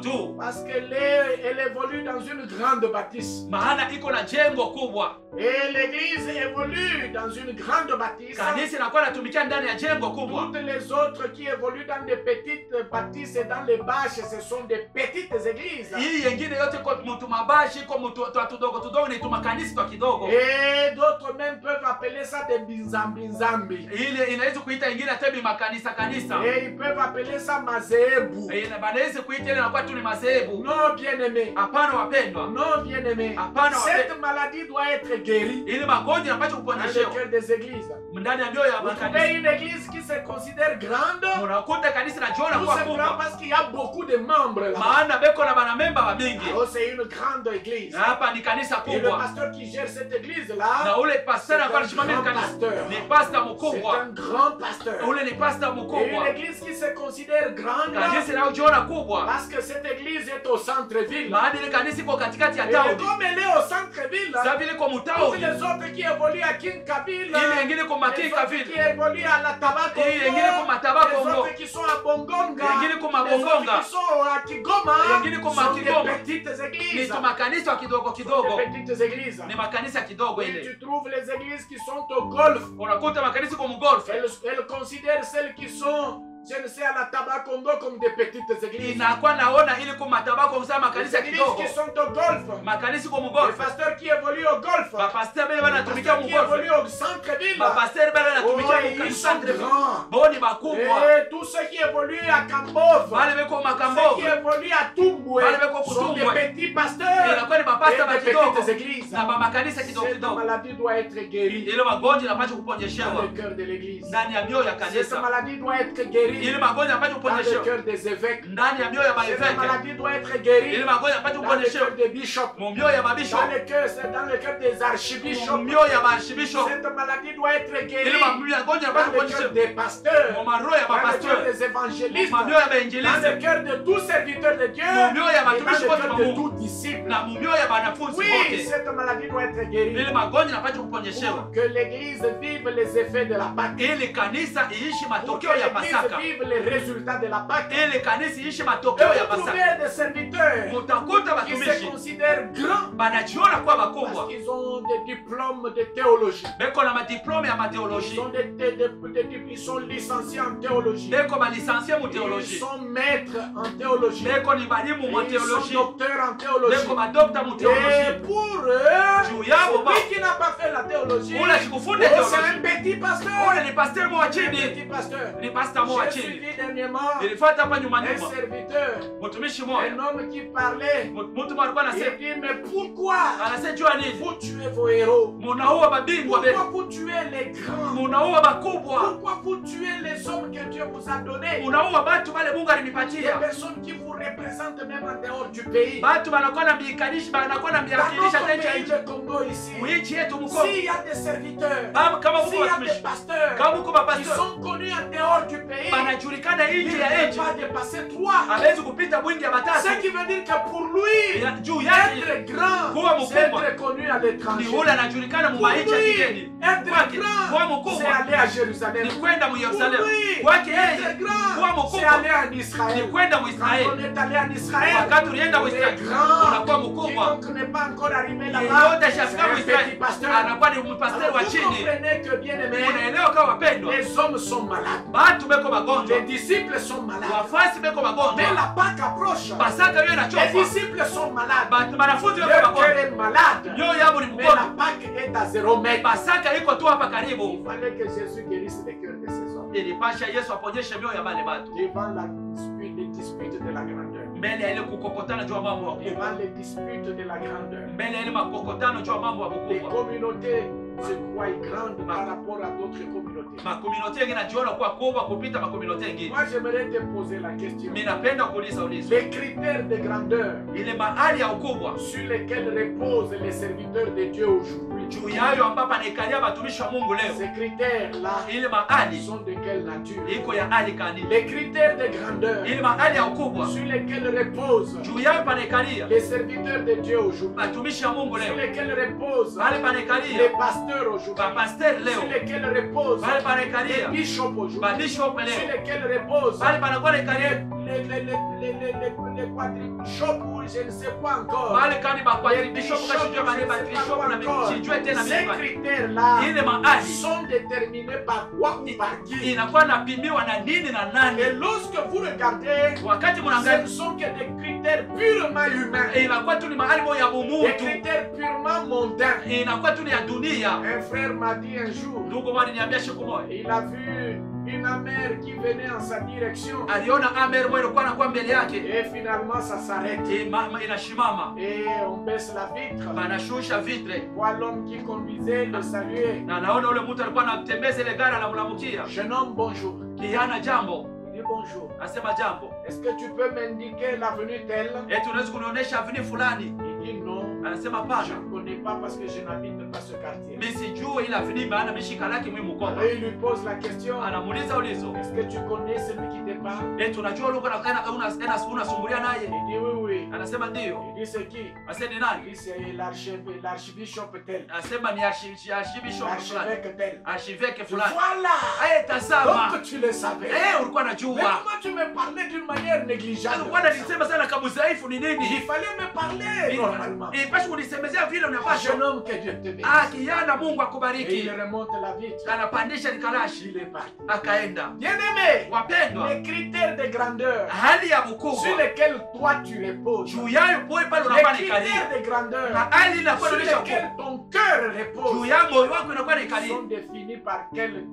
tu parce qu'elle elle évolue dans une grande bâtisse. maana iko na jengo kubwa. Et l'église évolue dans une grande bâtisse. Kanisa inakuwa natumikia ndani ya jengo kubwa. Toutes les autres qui évoluent dans des petites bâtisses et dans les bâches, ce sont des petites églises. Hii yengine yote iko mtu mabashi, iko mtu tudogo tudogo, ni tumakanisa twa kidogo. Et d'autres même peuvent appeler ça des binzambi. Ile inaweza kuita ingine hata makanisa kanisa. Et ils peuvent appeler ça mazebu. Na banaweza kuita ile inakuwa tu ni mazehebu. Non, bien-aimé. Hapana wapendwa. Non, bien-aimé. Hapana wapendwa. Cette maladie doit être guérie Ile magonjwa yanapaswa dans le kuponyeshewa cœur des églises. ndani ya mioyo ya Vous trouvez makanisa. une église qui se considère grande, Unakuta kanisa najiona tout kuwa simplement kubwa. parce qu'il y a beaucoup de membres là. Maana beko na banamemba wa mingi. Oh, c'est une grande église. Na hapa ni kanisa Et le kubwa. pasteur qui gère cette église Na là, ule pastor anakuwa anasimamia kanisa. Ni pastor c'est mkubwa. un grand pasteur. Ule ni pastor Et une mkubwa. église qui se considère grande Kanisa inayojiona kubwa. parce que cette église est au centre-ville. Maana ile kanisa iko katikati ya Et town. comme elle est au centre-ville, Sasa vile kwa toutes mtaoni. les autres qui évoluent à Kinkaville, Ile nyingine kwa les Makinga autres vile. qui évoluent à la Tabaco, Hii nyingine kwa Mataba les Kongo. autres qui sont à Bongonga, Nyingine kwa les Mabongonga. autres qui sont à Kigoma, Nyingine kwa sont des Kigoma. petites Ni églises. tu makanisa wa kidogo kidogo. Des petites églises. Ni makanisa kidogo Et ile. tu trouves les églises qui sont au golf. Unakuta makanisa kwa mgolf. Elles considèrent celles qui sont, je ne sais, à la Tabacongo comme des petites églises. Inakuwa naona ile kwa matabako msema Les makanisa églises kidogo. qui sont au golf. Makanisa kwa Les mgolf. pasteurs qui évoluent au golf. Mapastor bale Les wanatumikia pasteurs qui mgolf. évoluent au centre-ville. Mapastor bale Oh, wanatumikia ils mkanisa sont ndivyo. grands. Boni makubwa. Et tous ceux qui évoluent à Kambov, Wale beko ceux qui makambo. évoluent à Tumbwe, Wale beko sont des Kutumbwe. petits pasteurs Inakuwa ni mapasta wa et des kidogo. petites églises. Na makanisa kidogo Cette kidogo. maladie doit être guérie Ile magonjwa yanapaswa dans kuponyeshewa le cœur de l'église. ndani ya mioyo ya Cette kanisa. maladie doit être guérie Ile magonjwa yanapaswa dans le kuponyeshewa cœur des évêques. ndani ya mioyo ya Cette maeveke. maladie doit être guérie Ile magonjwa yanapaswa dans le kuponyeshewa cœur des bishops. mu mioyo ya mabisho. Dans le cœur, c'est dans le cœur des archbishops. Mu mioyo ya maarchibisho. Cette maladie doit être guérie Ile magonjwa yanapaswa dans le cœur kuponyeshewa des pasteurs. mu maroho ya Dans le cœur mapastor. des évangélistes. Mu mioyo ya Dans le mainjilisti. cœur de tout serviteur de Dieu. Mu mioyo ya Et dans watumishi le wote cœur wa de Mungu. tout disciple. Na mu mioyo ya wanafunzi Oui, wote. cette maladie doit être guérie. Ile magonjwa yanapaswa kuponyeshewa Pour que l'église vive les effets de la Pâque. ili kanisa iishi Pour que matokeo ya l'église Pasaka. vive les résultats de la Pâque. Ili kanisa iishi Et matokeo ya vous Pasaka. trouvez des serviteurs Mutakuta qui se watumishi considèrent grands banajiona kuwa parce bakubwa. qu'ils ont des diplômes de théologie. Beko na madiplome ya Ils mateoloji. sont, ils sont licenciés en théologie. Beko balisansie mu Ils teoloji. sont maîtres en théologie. Beko ni balimu mu Et ils sont teoloji. docteurs en théologie. Beko badokta mu Et teoloji. pour eux, Juu yabo ba. celui qui n'a pas fait la théologie, Ule sikufunda oh, c'est teoloji. un petit pasteur. Ule ni pasteur mwa chini. Petit pasteur. Ni pasteur mwa J'ai chini. suivi dernièrement Nilifuata hapa nyuma un nyuma. serviteur. Mtumishi Un mmoja. homme qui parlait. Mtu alikuwa Il anasema, dit, mais pourquoi anasema jua nini? vous tuez vos héros? Munaua mabingwa bebe. Pourquoi vous tuez les grands? Munaua bakubwa. Pourquoi vous tuez les hommes que Dieu vous a donnés? Munaua batu wale Mungu Les alinipatia. personnes qui vous représentent même en dehors du pays. Batu banakuwa na miikanishi, banakuwa na Dans miakilisha notre tena pays nje. de Congo ici, Mwinchi yetu mko. s'il y a des serviteurs, Kama s'il mko y a des watumishi. pasteurs Kama mko qui mapastor. sont connus en dehors du pays, Banajulikana il nje ne ya peut nchi. pas dépasser 3. Hawezi kupita mwingi ya matatu. Ce qui veut dire que pour lui, Juu yake être grand, kuwa c'est mkubwa être connu à ni l'étranger. ule anajulikana mu Pour maisha ya lui, kigeni. être Kwake kuwa grand, c'est mkubwa aller à Jérusalem. ni kwenda mu Pour Yerusalemu. lui, Kwake être yeye grand, kuwa c'est mkubwa aller en ni Israël. kwenda mu Quand Israeli. on est allé en Israël, Wakati ulienda mu on est Israeli grand. unakuwa mkubwa. Quiconque n'est pas encore arrivé là-bas, Yeyote c'est shafika mu un petit Israeli pasteur. anakuwa ni mpasteri Alors, wa vous chini. comprenez que bien aimé, Unaelewa kama wapendwa, les hommes sont malades. batu beko magonjwa, Les disciples sont malades. wafasi beko Mais magonjwa, la Pâque approche. Pasaka hiyo Les inachofa, disciples sont malades. banafunzi beko Leur cœur magonjwa, est malade. mioyo yabo ni Mais la mgonjwa. Pâque est à 0 mètre. Pasaka iko tu hapa Il karibu. fallait que Jésus guérisse les cœurs de ces hommes. Ilipasha Yesu aponyeshe mioyo ya wale batu Devant les disputes de la grandeur. mbele ya ile kukokotana juu ya mambo makubwa, Devant les disputes de la grandeur. mbele ya ile makokotano juu ya mambo Les makubwa. communautés se croient grandes par rapport à d'autres communautés. Makomunote yengine najiona kuwa kubwa kupita makomunote yengine. Moi, j'aimerais te poser la question. Mimi napenda kuuliza ulizo Les critères de grandeur ile mahali ya ukubwa sur lesquels reposent les serviteurs de Dieu aujourd'hui. juu yayo ambapo anaikalia watumishi wa Mungu leo, Ces critères-là ile mahali sont de quelle nature? iko ya hali kani, Les critères de grandeur ile mahali ya ukubwa sur lesquels reposent juu yayo panaikalia les serviteurs de Dieu aujourd'hui. watumishi wa Mungu Sur leo, lesquels reposent mahali les panaikalia pasteurs aujourd'hui. bapasteri Sur leo, lesquels reposent mahali les panaikalia bishops aujourd'hui. babishop Sur leo, lesquels reposent mahali panakuwa naikalia les quadribishops ou je ne sais quoi encore. mahali kani bakwadibishop kashijua bani bishop na sijue tena Ces mimi critères-là ile mahali sont déterminés par quoi ou par qui? inakuwa napimiwa na nini na nani. Et lorsque vous regardez, Wakati ce ne mnaangalia sont que des critères purement humains, inakuwa tu ni mahali moja ya des umutu, critères purement mondains. inakuwa tu ni ya dunia. Un frère m'a dit un jour, Ndugu mwana niambia siku moja il a vu une mère qui venait en sa direction aliona amer moja ilikuwa anakuwa mbele yake et finalement ça s'arrête. inashimama, Et on baisse la vitre. banashusha vitre Voit l'homme qui conduisait le saluer. na naona ule mtu alikuwa anatembeza ile gari anamlamukia. Jeune homme, bonjour. Kijana jambo, Il dit bonjour. asema jambo, Est-ce que tu peux m'indiquer l'avenue telle? eti unaweza kunionyesha avini fulani? Il dit non. Anasema Je pana, ne connais pas parce que je n'habite pas ce quartier. mimi sijui ile avini, maana mishika lake mimi mkoba. Et il lui pose la question. Anamuuliza ulizo, Est-ce que tu connais celui qui te parle? eti unajua ule unasumbulia naye? Il dit oui, oui. Anasema ndio. Il dit c'est qui? Asema ni Il nani? dit c'est l'archbishop tel. Asema ni archbishop fulani, L'archevêque tel. archiveke fulani. Voilà! Tazama, Donc tu le savais. ulikuwa Mais unajua. comment tu me parlais d'une manière négligeable? Alikuwa ananisema sana kama udhaifu ni Il nini? fallait me parler normalement. Ipashe kunisemezea vile unapasha. Jeune homme, que Dieu te bénisse. Kijana, Mungu Et il akubariki. remonte la vitre. Anapandisha likalashi, Il est parti. akaenda. Bien-aimé, Wapendwa, les critères de grandeur hali ya sur ukubwa lesquels toi tu reposes, juu yayo poe pale les unakuwa critères naikalia, de grandeur na hali inakuwa sur inaonyesha lesquels ton cœur juu repose ya moyo wako inakuwa naikalia, sont définis par quelle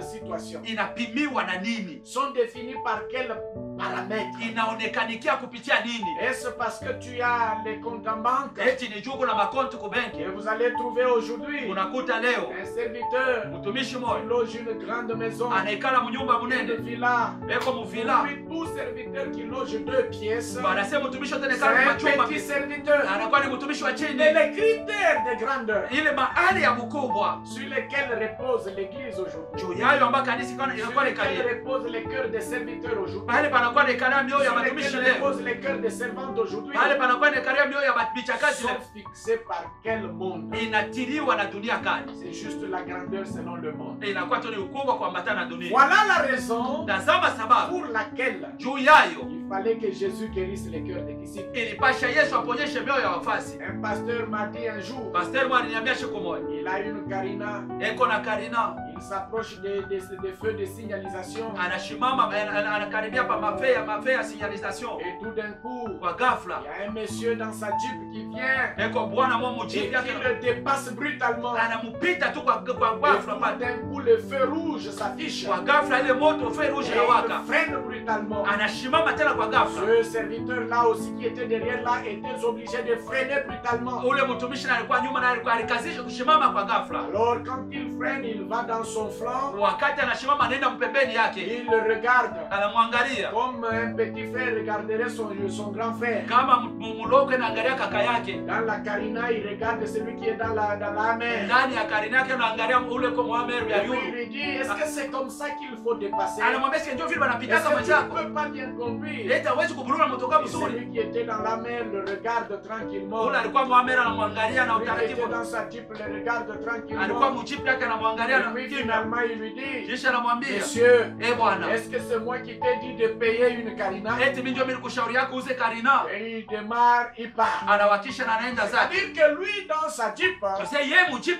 situation? inapimiwa na nini? Sont définis par quel paramètre? Inaonekanikia kupitia nini? Est-ce parce que tu as les comptes en banque? Eti ni juu kuna makonti kubenki. Et vous allez trouver aujourd'hui Unakuta leo un serviteur mtumishi qui mmoja loge une grande maison, anaikala munyumba une munene, villa. eko muvila, Puis tout serviteur qui loge 2 pièces, banasema mtumishi wote c'est anaikala un kwa chumba, petit serviteur. anakuwa ni mtumishi wa chini. Mais les critères de grandeur Ile mahali ya mkubwa sur lesquels repose l'église aujourd'hui, juu yayo ambayo kanisa sur inakuwa lesquels naikalia, repose les cœurs des serviteurs aujourd'hui, mahali panakuwa naikalia mioyo ya sur watumishi lesquels leo, repose les cœurs des servantes aujourd'hui, mahali panakuwa naikalia mioyo ya bichakazi leo, sont fixés par quel monde? inatiliwa na dunia kani, C'est juste la grandeur selon le monde. inakuwa tu ni ukubwa kuambatana na dunia. Voilà la raison Tazama sababu pour laquelle juu yayo il fallait que Jésus guérisse les cœurs des disciples. ilipasha Yesu aponyeshe mioyo ya wafasi. Un pasteur m'a dit un jour, Pastor mwa aliniambia siku moja, il a une carina, eko na Karina, il Il s'approche des feux de signalisation. Anashimama anakaribia pa mafea ya signalisation. Et tout d'un coup, kwa ghafla, il y a un monsieur dans sa Jeep qui vient. Eko bwana mmoja mjibu yake le dépasse brutalement. Anampita tu kwa ghafla pale. D'un coup le feu rouge s'affiche. Kwa ghafla ile moto feu rouge inawaka. Il freine brutalement. Anashimama tena kwa ghafla. Ce serviteur là aussi qui était derrière là était obligé de freiner brutalement. Ule mtumishi alikuwa nyuma na alikuwa alikazisha kushimama kwa ghafla. Alors quand il freine, il va dans son flanc. Wakati anashimama anaenda mpembeni yake. Il le regarde. Anamwangalia. Comme un petit frère regarderait son grand frère. Kama mdogo anaangalia kaka yake. Dans la Carina, il regarde celui qui est dans la mer. Ndani ya Carina yake anaangalia ule kwa Muhammad ya yule. Il lui dit, est-ce que c'est comme ça qu'il faut dépasser? Anamwambia si ndio vile wanapita kama chako. Tu ne peux pas bien conduire. Leta hawezi kuburura motoka mzuri. Celui qui était dans la mer le regarde tranquillement. Ule alikuwa Muhammad anamwangalia na utaratibu. Dans sa Jeep le regarde tranquillement. Alikuwa mjipu yake anamwangalia na finalement il lui dit, kisha anamwambia, monsieur, bwana, est-ce que c'est moi qui t'ai dit de payer une Carina? Eti mimi ndio nilikushauri yako uze Carina. Et il démarre, il part. Anawakisha na anaenda zake. C'est-à-dire que lui dans sa Jeep,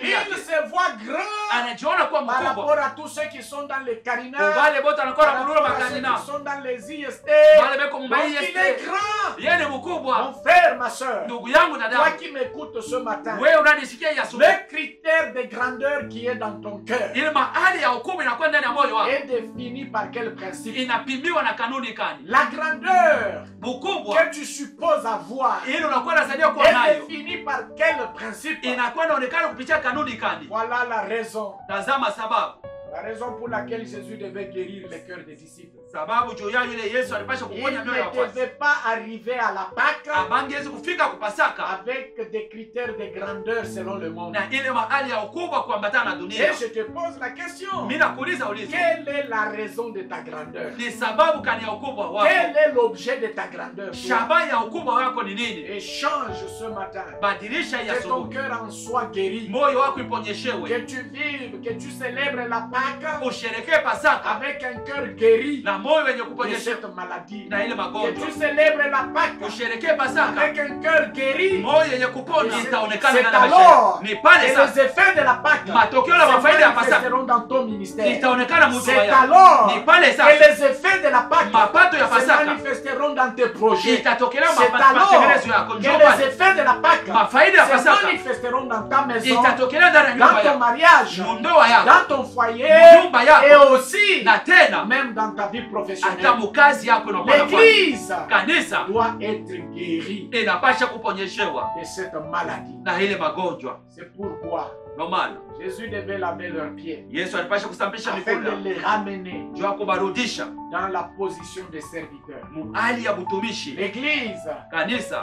il se voit grand anajiona kuwa par mkubwa rapport à tous ceux qui sont dans les Carina, wale bote anakuwa par anabulula rapport à ceux makarina, qui sont dans les IST. wale beko Donc mumbai il est este. grand. Yeye ni mkubwa. Mon frère, ma soeur, Ndugu yangu toi dada, qui m'écoutes ce matin, wewe unanisikia ya asubuhi. le critère de grandeur qui est dans ton cœur Ile mahali ya ukubwa inakuwa ndani ya moyo wako. est défini par quel principe? Inapimiwa na kanuni kani? La grandeur Ukubwa que tu supposes avoir ile unakuwa unasaidia kuwa est nayo. définie par quel principe? Inakuwa inaonekana kupitia kanuni kani? Voilà la raison. Tazama sababu. La raison pour laquelle Jésus devait guérir les cœurs des disciples. Sababu juu ya yule Yesu alipasha Il kuponya mioyo ya ne wafuasi. devait pas arriver à la Pâque Abangezi kufika kupasaka avec des critères de grandeur selon le monde. na ile mahali ya ukubwa kuambatana na Et dunia. je te pose la question. Mimi nakuuliza ulizo. Quelle est la raison de ta grandeur? Ni sababu kani ya ukubwa wako? Quel est l'objet de ta grandeur? Shabaha ya ukubwa wako ni nini? Et change ce matin. Badilisha hii Que ton asubuhi. cœur en soit guéri. Moyo wako iponyeshewe. Que tu vives, que tu célèbres la Pâque Usherekee Pasaka avec un cœur guéri na moyo wenye de kuponyeshewa cette maladie. na ile Que magonjwa. tu célèbres la Pâque Usherekee Pasaka avec un cœur guéri. moyo yenye kupona C'est itaonekana ndani ya alors maisha. Ni que pale les sasa effets de la Pâque matokeo na mafaida ya se Pasaka manifesteront dans ton ministère. itaonekana mtu C'est wako. alors Ni pale que sasa les effets de la Pâque mapato ya se Pasaka manifesteront dans tes projets. itatokelea C'est alors matengenezo yako. que Njoo les pale effets de la Pâque mafaida ya se Pasaka manifesteront dans ta maison, itatokelea ndani ya dans nyumba ton yako, mariage, mundoa yako, dans ton foyer nyumba yako, et aussi na tena même dans ta vie professionnelle. hata mukazi yako inakuwa nafasi. L'église Kanisa doit être guérie inapasha kuponyeshewa de cette maladie. na ile magonjwa. C'est pourquoi Ndio maana Jésus devait laver leurs pieds Yesu alipasha kusambisha afin mikono de les ramener juu ya kubarudisha dans la position des serviteurs. hali ya butumishi. L'église Kanisa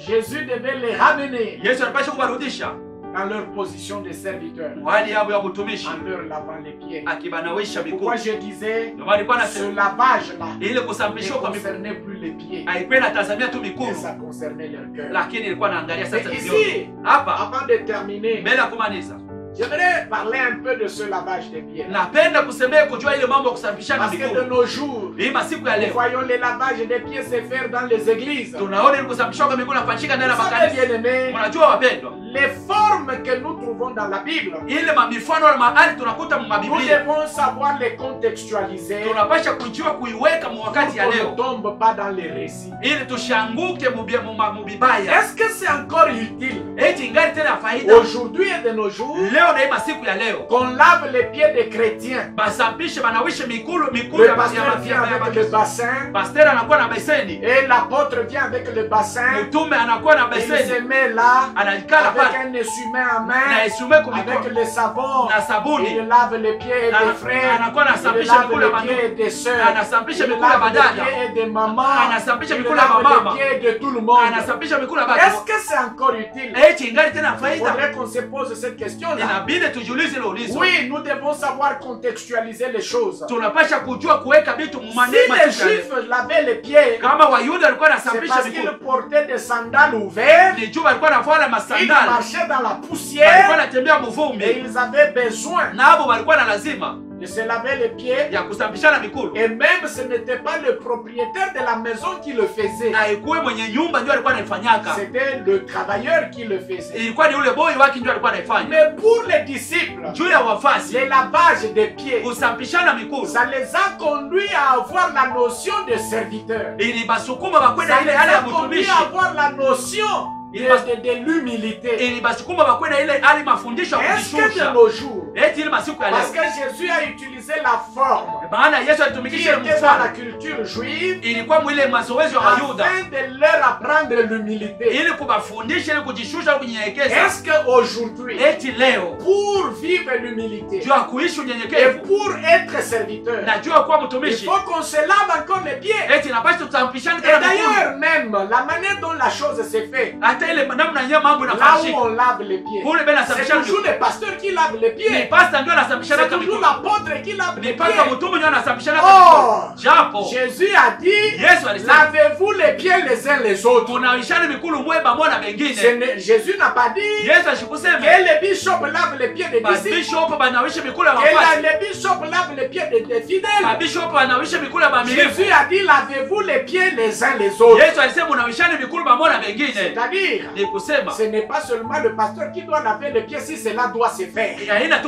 Jésus devait les ramener Yesu alipasha kubarudisha dans leur position de serviteurs hali yao ya butumishi en leur lavant les pieds. akibanawisha Pourquoi mikono. je disais Ndio maana alikuwa ce anasema lavage-là ile ne kusambishwa kwa mikono concernait plus les pieds, haikuwa inatazamia tu mais mikono, ça concernait leur cœur. lakini ilikuwa naangalia sasa Et mioyo. ici, Hapa avant de terminer, mbele ya kumaliza, j'aimerais parler un peu de ce lavage des pieds. napenda kusemea kujua ile mambo ya kusambishana Parce que de mikono. nos jours, Hii masiku ya nous leo voyons les lavages des pieds se faire dans les églises. tunaona ile kusambishwa kwa mikono inafanyika ndani ya Vous savez, makanisa. bien-aimés, Unajua wapendwa, les formes que nous trouvons dans la Bible, ile mifano na mahali tunakuta mu nous Biblia devons savoir les contextualiser tunapasha kujua kuiweka mu wakati ya pour qu'on leo ne tombe pas dans les récits. ili tushanguke mubibaya. Est-ce que c'est encore utile Eti ingali tena faida aujourd'hui et de nos jours leo na hii masiku ya leo qu'on lave les pieds des chrétiens? basambishe banawishe mikulu Le pasteur vient avec le bassin pasteur anakuwa na beseni, et l'apôtre vient avec le bassin. mtume anakuwa na Il se beseni, met là anaikala avec pale un essuie-main en na main, isume avec kumikono le savon. na sabuni, Il lave les pieds des frères, anakuwa il anasambisha lave mikulu ya les mandugu, pieds des sœurs, anasambisha il mikulu ya lave les badada, pieds des mamans, anasambisha il mikulu ya lave mama, les pieds de tout le monde. anasambisha mikulu ya Est-ce batu. que c'est encore utile? Eti ingali tena Il faida, faudrait qu'on se pose cette question-là. inabidi tujiulize ile ulizo. Oui, nous devons savoir contextualiser les choses. Tunapasha kujua kuweka vitu Si mmaneno les masiku ya leo. Juifs lavaient les pieds, Kama Wayuda walikuwa c'est wanasambisha parce mikono, qu'ils portaient des sandales ouvertes, ni juu walikuwa wanavaa ils masandali, marchaient dans la walikuwa poussière wanatembea et mvumbi, ils avaient besoin nabo walikuwa na lazima de se laver les pieds. ya kusambishana mikulu. Et même ce n'était pas le propriétaire de la maison qui le faisait. Haikuwa mwenye nyumba ndio alikuwa anaifanyaka. C'était le travailleur qui le faisait. Ilikuwa ni ule boy wake ndio alikuwa anaifanya. Mais pour les disciples, juu ya wafasi, le lavage des pieds, kusambishana mikulu, ça les a conduits à avoir la notion de serviteur. Ilibasukuma bakwenda ile hali ya mtumishi. À avoir la notion de l'humilité. Est-ce que de nos jours, parce que Jésus a utilisé la forme qui était dans la culture juive afin de leur apprendre l'humilité. Est-ce qu'aujourd'hui, pour vivre l'humilité et pour être serviteur, il faut qu'on se lave encore les pieds? Et d'ailleurs même, la manière dont la chose s'est faite, là où on lave les pieds, c'est toujours le pasteur qui lave les pieds. C'est toujours l'apôtre qui lave les pieds. Oh, Jésus a dit, lavez-vous les pieds les uns les autres. Jésus n'a pas dit que les bishops lavent les pieds des disciples, que les bishops lavent les pieds des fidèles. Jésus a dit, lavez-vous les pieds les uns les autres. C'est-à-dire, ce n'est pas seulement le pasteur qui doit laver les pieds si cela doit se faire. C'est-à-dire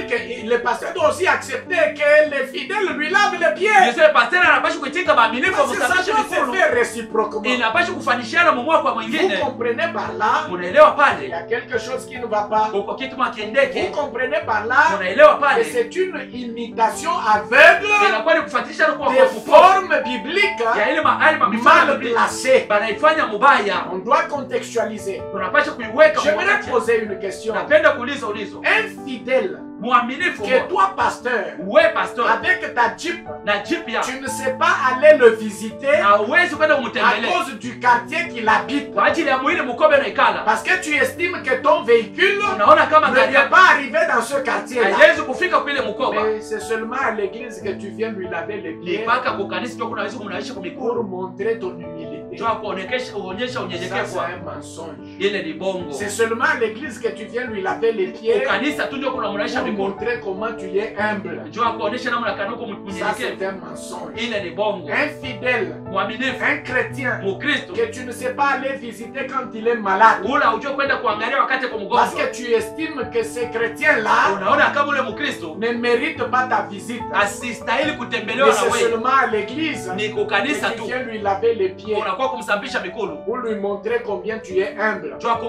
que le pasteur doit aussi accepter que les fidèles lui lavent les pieds. Ça doit se faire réciproquement. Vous comprenez par là, il y a quelque chose qui ne va pas. Vous comprenez par là que c'est une imitation aveugle des formes bibliques mal placées. On doit contextualiser. J'aimerais poser une question. Un fidèle que toi, pasteur, avec ta Jeep, tu ne sais pas aller le visiter à cause du quartier qu'il habite. Parce que tu estimes que ton véhicule ne peut pas arriver dans ce quartier-là. Mais c'est seulement à l'église que tu viens lui laver les pieds pour montrer ton humilité. Ça, c'est un mensonge. C'est seulement à l'église que tu viens lui laver les pieds pour montrer comment tu es humble. Ça, c'est un mensonge. Un fidèle, un chrétien que tu ne sais pas aller visiter quand il est malade parce que tu estimes que ces chrétiens-là ne méritent pas ta visite. Mais c'est seulement à l'église que tu viens lui laver les pieds pour lui montrer combien tu es humble. Ça,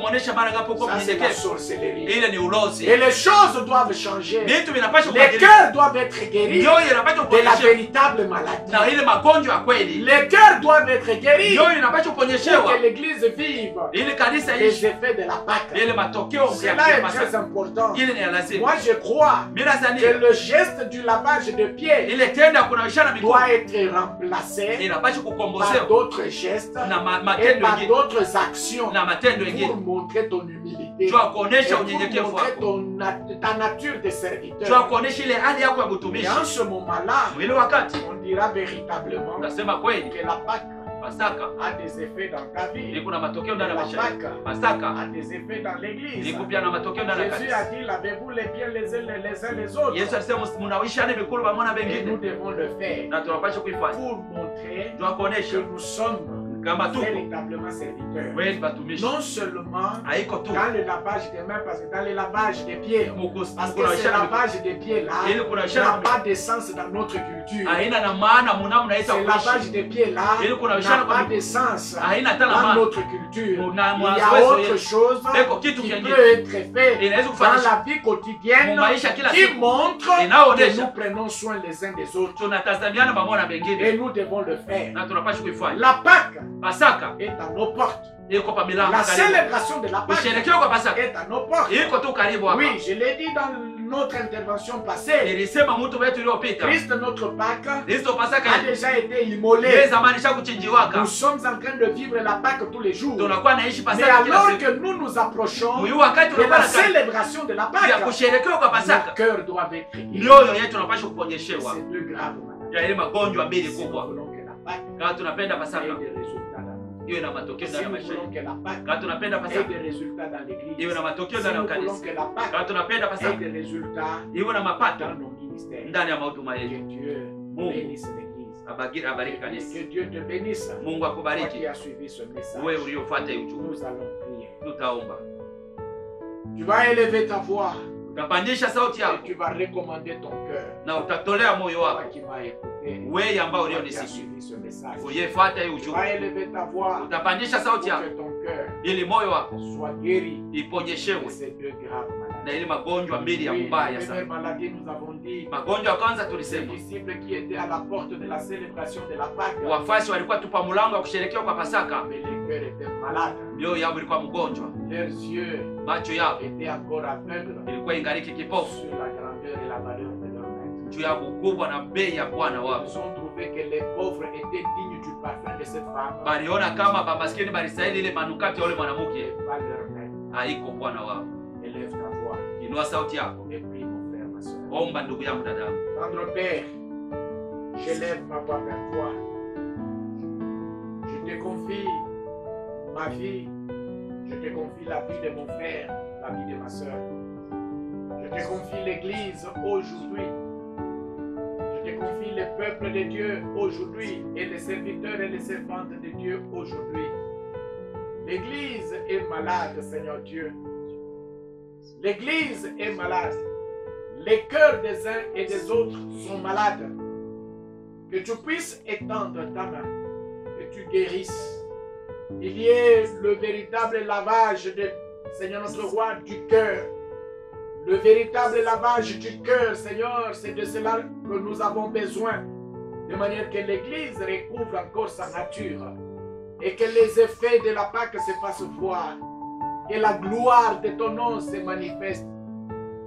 c'est la sorcellerie. Et les choses doivent changer. Les cœurs doivent être guéris de la véritable maladie. Les cœurs doivent être guéris pour que l'église vive les effets de la Pâque. Cela est très important. Moi, je crois que le geste du lavage de pieds doit être remplacé par d'autres gestes et par d'autres actions pour montrer ton humilité et pour montrer ta nature de serviteur. Et en ce moment-là, on dira véritablement que la Pâque a des effets dans ta vie. La Pâque a des effets dans l'église. Jésus a dit, lavez-vous les pieds les uns les autres. Et nous devons le faire pour montrer que nous sommes véritablement serviteurs. Non seulement dans le lavage des mains, parce que dans le lavage des pieds, parce que ce lavage des pieds-là n'a pas de sens dans notre culture. Ce lavage des pieds-là n'a pas de sens dans notre culture. Il y a autre chose qui peut être fait dans la vie quotidienne qui montre que nous prenons soin les uns des autres. Et nous devons le faire. La Pâque est à nos portes. La célébration de la Pâque est à nos portes. Oui, je l'ai dit dans notre intervention passée. Christ, notre Pâque, a déjà été immolé. Nous sommes en train de vivre la Pâque tous les jours. Mais alors que nous nous approchons de la célébration de la Pâque, nos cœurs doivent être guéris. C'est deux graves maladies. Nous voulons que la Pâque ait des résultats. iwe na matokeo ndani ya maisha yetu. que la Pâque Kama tunapenda ait Pasaka des résultats dans l'église. iwe na matokeo Si ndani ya nous voulons kanisa. que la Pâque Kama tunapenda ait Pasaka des résultats iwe na mapato dans nos ministères. ndani ya mahuduma Que yetu. Dieu Mungu bénisse l'église. abariki kanisa. Que Dieu te bénisse. Mungu Toi akubariki qui as suivi ce message. wewe uliofuata hii ujumbe. Nous allons prier. Tutaomba. Tu vas élever ta voix Utapandisha sauti et yako tu vas recommander ton cœur. na utatolea moyo Toi wako qui m'as écouté. wewe ambao Toi qui as ulionisikia suivi ce message. uliyefuata hii Tu vas ujumbe. élever ta voix Utapandisha pour sauti yako que ton cœur ili moyo wako soit guéri de iponyeshewe ces deux graves maladies. na ili magonjwa mbili ya Oui, mbaya la sana. première maladie, nous avons dit, Magonjwa ya kwanza les tulisema disciples qui étaient à la porte de la célébration de la Pâque, wafasi walikuwa tupa mlango wa kusherekea kwa Pasaka, mais les cœurs étaient malades. mioyo yao ilikuwa mgonjwa, Leurs yeux macho yao étaient encore aveugles ilikuwa ingaliki kipofu sur la grandeur et la valeur de leur maître. juu ya ukubwa na bei ya Bwana wao. Ils ont trouvé que les pauvres étaient dignes du parfum de cette femme, Baliona kama bamaskini balistahili ile manukato ya ule mwanamke, pas leur maître. haiko Bwana wao. Élève ta voix Inua sauti yako, et prie, mon frère, ma soeur. omba ndugu yangu, dadangu. Tendre Père, j'élève ma voix vers toi. Je te confie ma vie. Je te confie la vie de mon frère, la vie de ma soeur. Je te confie l'Église aujourd'hui. Je te confie le peuple de Dieu aujourd'hui et les serviteurs et les servantes de Dieu aujourd'hui. L'Église est malade, Seigneur Dieu. L'Église est malade. Les cœurs des uns et des autres sont malades. Que tu puisses étendre ta main, que tu guérisses. Il y ait le véritable lavage de, Seigneur notre roi, du cœur. Le véritable lavage du cœur, Seigneur, c'est de cela que nous avons besoin. De manière que l'Église recouvre encore sa nature. Et que les effets de la Pâque se fassent voir. Que la gloire de ton nom se manifeste.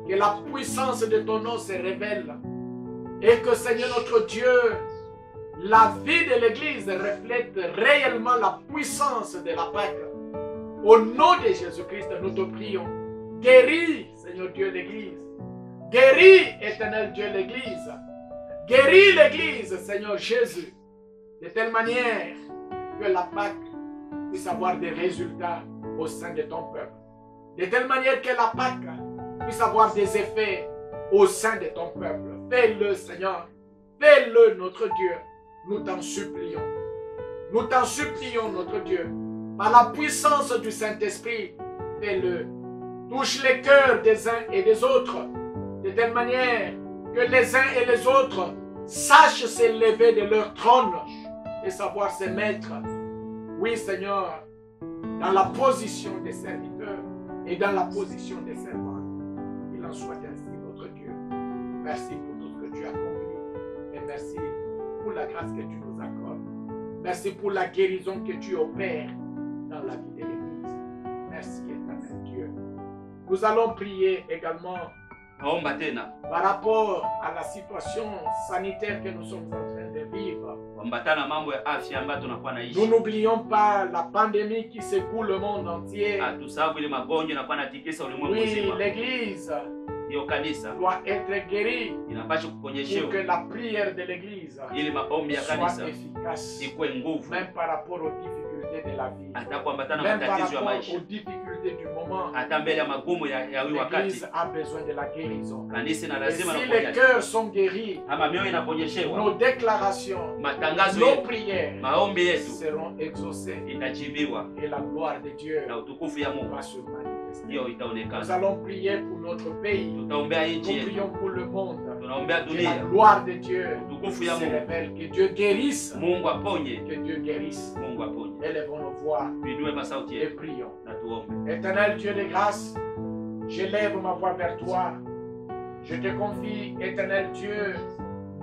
Que la puissance de ton nom se révèle. Et que, Seigneur notre Dieu, la vie de l'Église reflète réellement la puissance de la Pâque. Au nom de Jésus-Christ, nous te prions. Guéris, Seigneur Dieu, l'Église. Guéris, éternel Dieu, l'Église. Guéris l'Église, Seigneur Jésus. De telle manière que la Pâque puisse avoir des résultats au sein de ton peuple. De telle manière que la Pâque puisse avoir des effets au sein de ton peuple. Fais-le, Seigneur. Fais-le, notre Dieu. Nous t'en supplions. Nous t'en supplions, notre Dieu. Par la puissance du Saint-Esprit, fais-le. Touche les cœurs des uns et des autres. De telle manière que les uns et les autres sachent s'élever de leur trône et savoir se mettre. Oui, Seigneur, dans la position des serviteurs et dans la position des servants. Il en soit ainsi, notre Dieu. Merci pour tout ce que tu as accompli. Et merci pour la grâce que tu nous accordes. Merci pour la guérison que tu opères dans la vie de l'Église. Merci, éternel Dieu. Nous allons prier également par rapport à la situation sanitaire que nous sommes en train de vivre. Nous n'oublions pas la pandémie qui secoue le monde entier. Oui, l'Église doit être guérie pour que la prière de l'Église soit efficace, même par rapport aux difficultés de la vie, même par rapport aux difficultés du moment. L'Église a besoin de la guérison. Et si les cœurs sont guéris, nos déclarations, nos prières seront exaucées et la gloire de Dieu va se manifester. Nous allons prier pour notre pays. Nous prions pour le monde. Que la gloire de Dieu se révèle. Que Dieu guérisse. Que Dieu guérisse. Élevons nos voix et prions. Éternel Dieu de grâce, j'élève ma voix vers toi. Je te confie, éternel Dieu,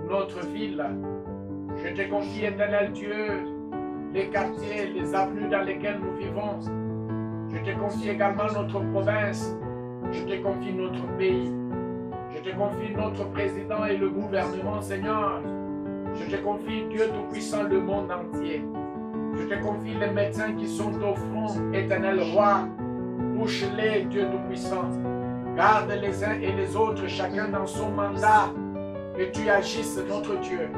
notre ville. Je te confie, éternel Dieu, les quartiers, les avenues dans lesquelles nous vivons. Je te confie également notre province. Je te confie notre pays. Je te confie notre président et le gouvernement, Seigneur. Je te confie, Dieu Tout-Puissant, le monde entier. Je te confie les médecins qui sont au front, éternel roi. Touche-les, Dieu Tout-Puissant. Garde les uns et les autres, chacun dans son mandat. Que tu agisses, notre Dieu.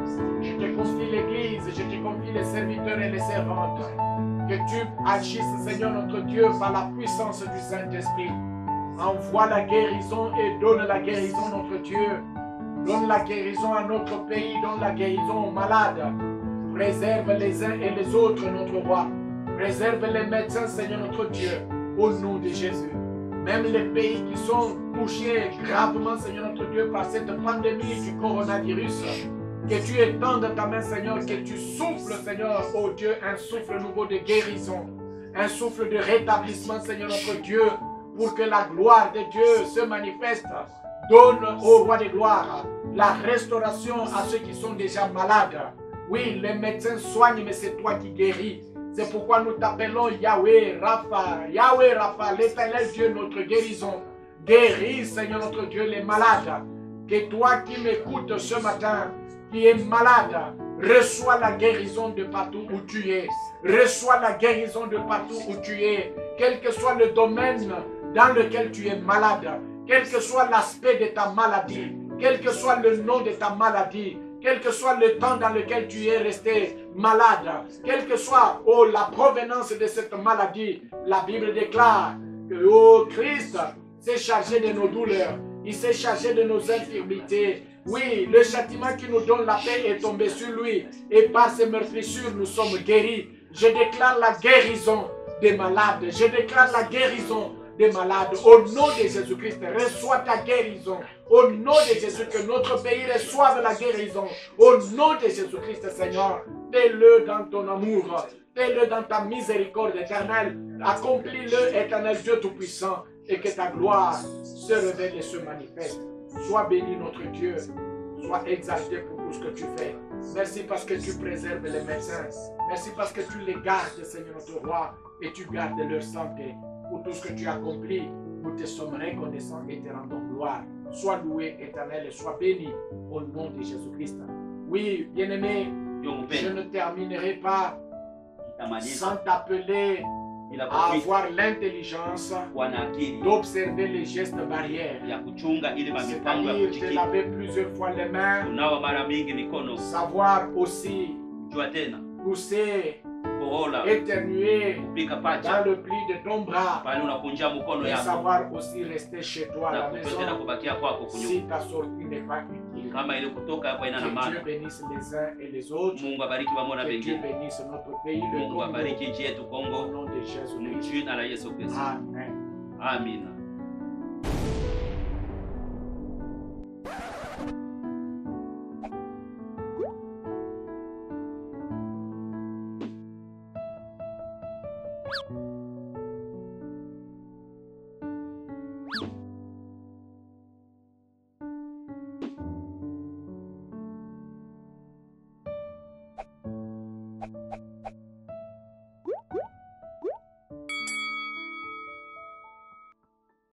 Je te confie l'Église, je te confie les serviteurs et les servantes. Que tu agisses, Seigneur notre Dieu, par la puissance du Saint-Esprit. Envoie la guérison et donne la guérison, notre Dieu. Donne la guérison à notre pays, donne la guérison aux malades. Préserve les uns et les autres, notre roi. Préserve les médecins, Seigneur notre Dieu, au nom de Jésus. Même les pays qui sont touchés gravement, Seigneur notre Dieu, par cette pandémie du coronavirus, que tu étendes ta main, Seigneur, que tu souffles, Seigneur, oh Dieu, un souffle nouveau de guérison, un souffle de rétablissement, Seigneur notre Dieu, pour que la gloire de Dieu se manifeste. Donne au roi de gloire la restauration à ceux qui sont déjà malades. Oui, les médecins soignent, mais c'est toi qui guéris. C'est pourquoi nous t'appelons Yahweh Rapha, l'Éternel Dieu, notre guérison. Guéris, Seigneur notre Dieu, les malades. Que toi qui m'écoutes ce matin, qui es malade, reçois la guérison de partout où tu es. Reçois la guérison de partout où tu es. Quel que soit le domaine dans lequel tu es malade, quel que soit l'aspect de ta maladie, quel que soit le nom de ta maladie, quel que soit le temps dans lequel tu es resté malade, quelle que soit la provenance de cette maladie, la Bible déclare que Christ s'est chargé de nos douleurs, il s'est chargé de nos infirmités. Oui, le châtiment qui nous donne la paix est tombé sur lui et par ses meurtrissures nous sommes guéris. Je déclare la guérison des malades, je déclare la guérison des malades. Au nom de Jésus-Christ, reçois ta guérison. Au nom de Jésus, que notre pays reçoive la guérison. Au nom de Jésus-Christ, Seigneur, fais-le dans ton amour. Fais-le dans ta miséricorde éternelle. Accomplis-le, éternel Dieu Tout-Puissant, et que ta gloire se révèle et se manifeste. Sois béni, notre Dieu. Sois exalté pour tout ce que tu fais. Merci parce que tu préserves les médecins. Merci parce que tu les gardes, Seigneur notre roi, et tu gardes leur santé. Pour tout ce que tu as accompli, nous te sommes reconnaissants et te rendons gloire. Sois loué, éternel, et sois béni au nom de Jésus-Christ. Oui, bien-aimé, je ne terminerai pas sans t'appeler à avoir l'intelligence d'observer les gestes barrières. C'est-à-dire de laver plusieurs fois les mains, savoir aussi pousser, éternuer dans le pli de ton bras et savoir aussi rester chez toi à la maison si ta sortie n'est pas utile. Que Dieu bénisse les uns et les autres. Que Dieu bénisse notre pays, le Congo. Au nom de Jésus-Christ. Amen. Amina.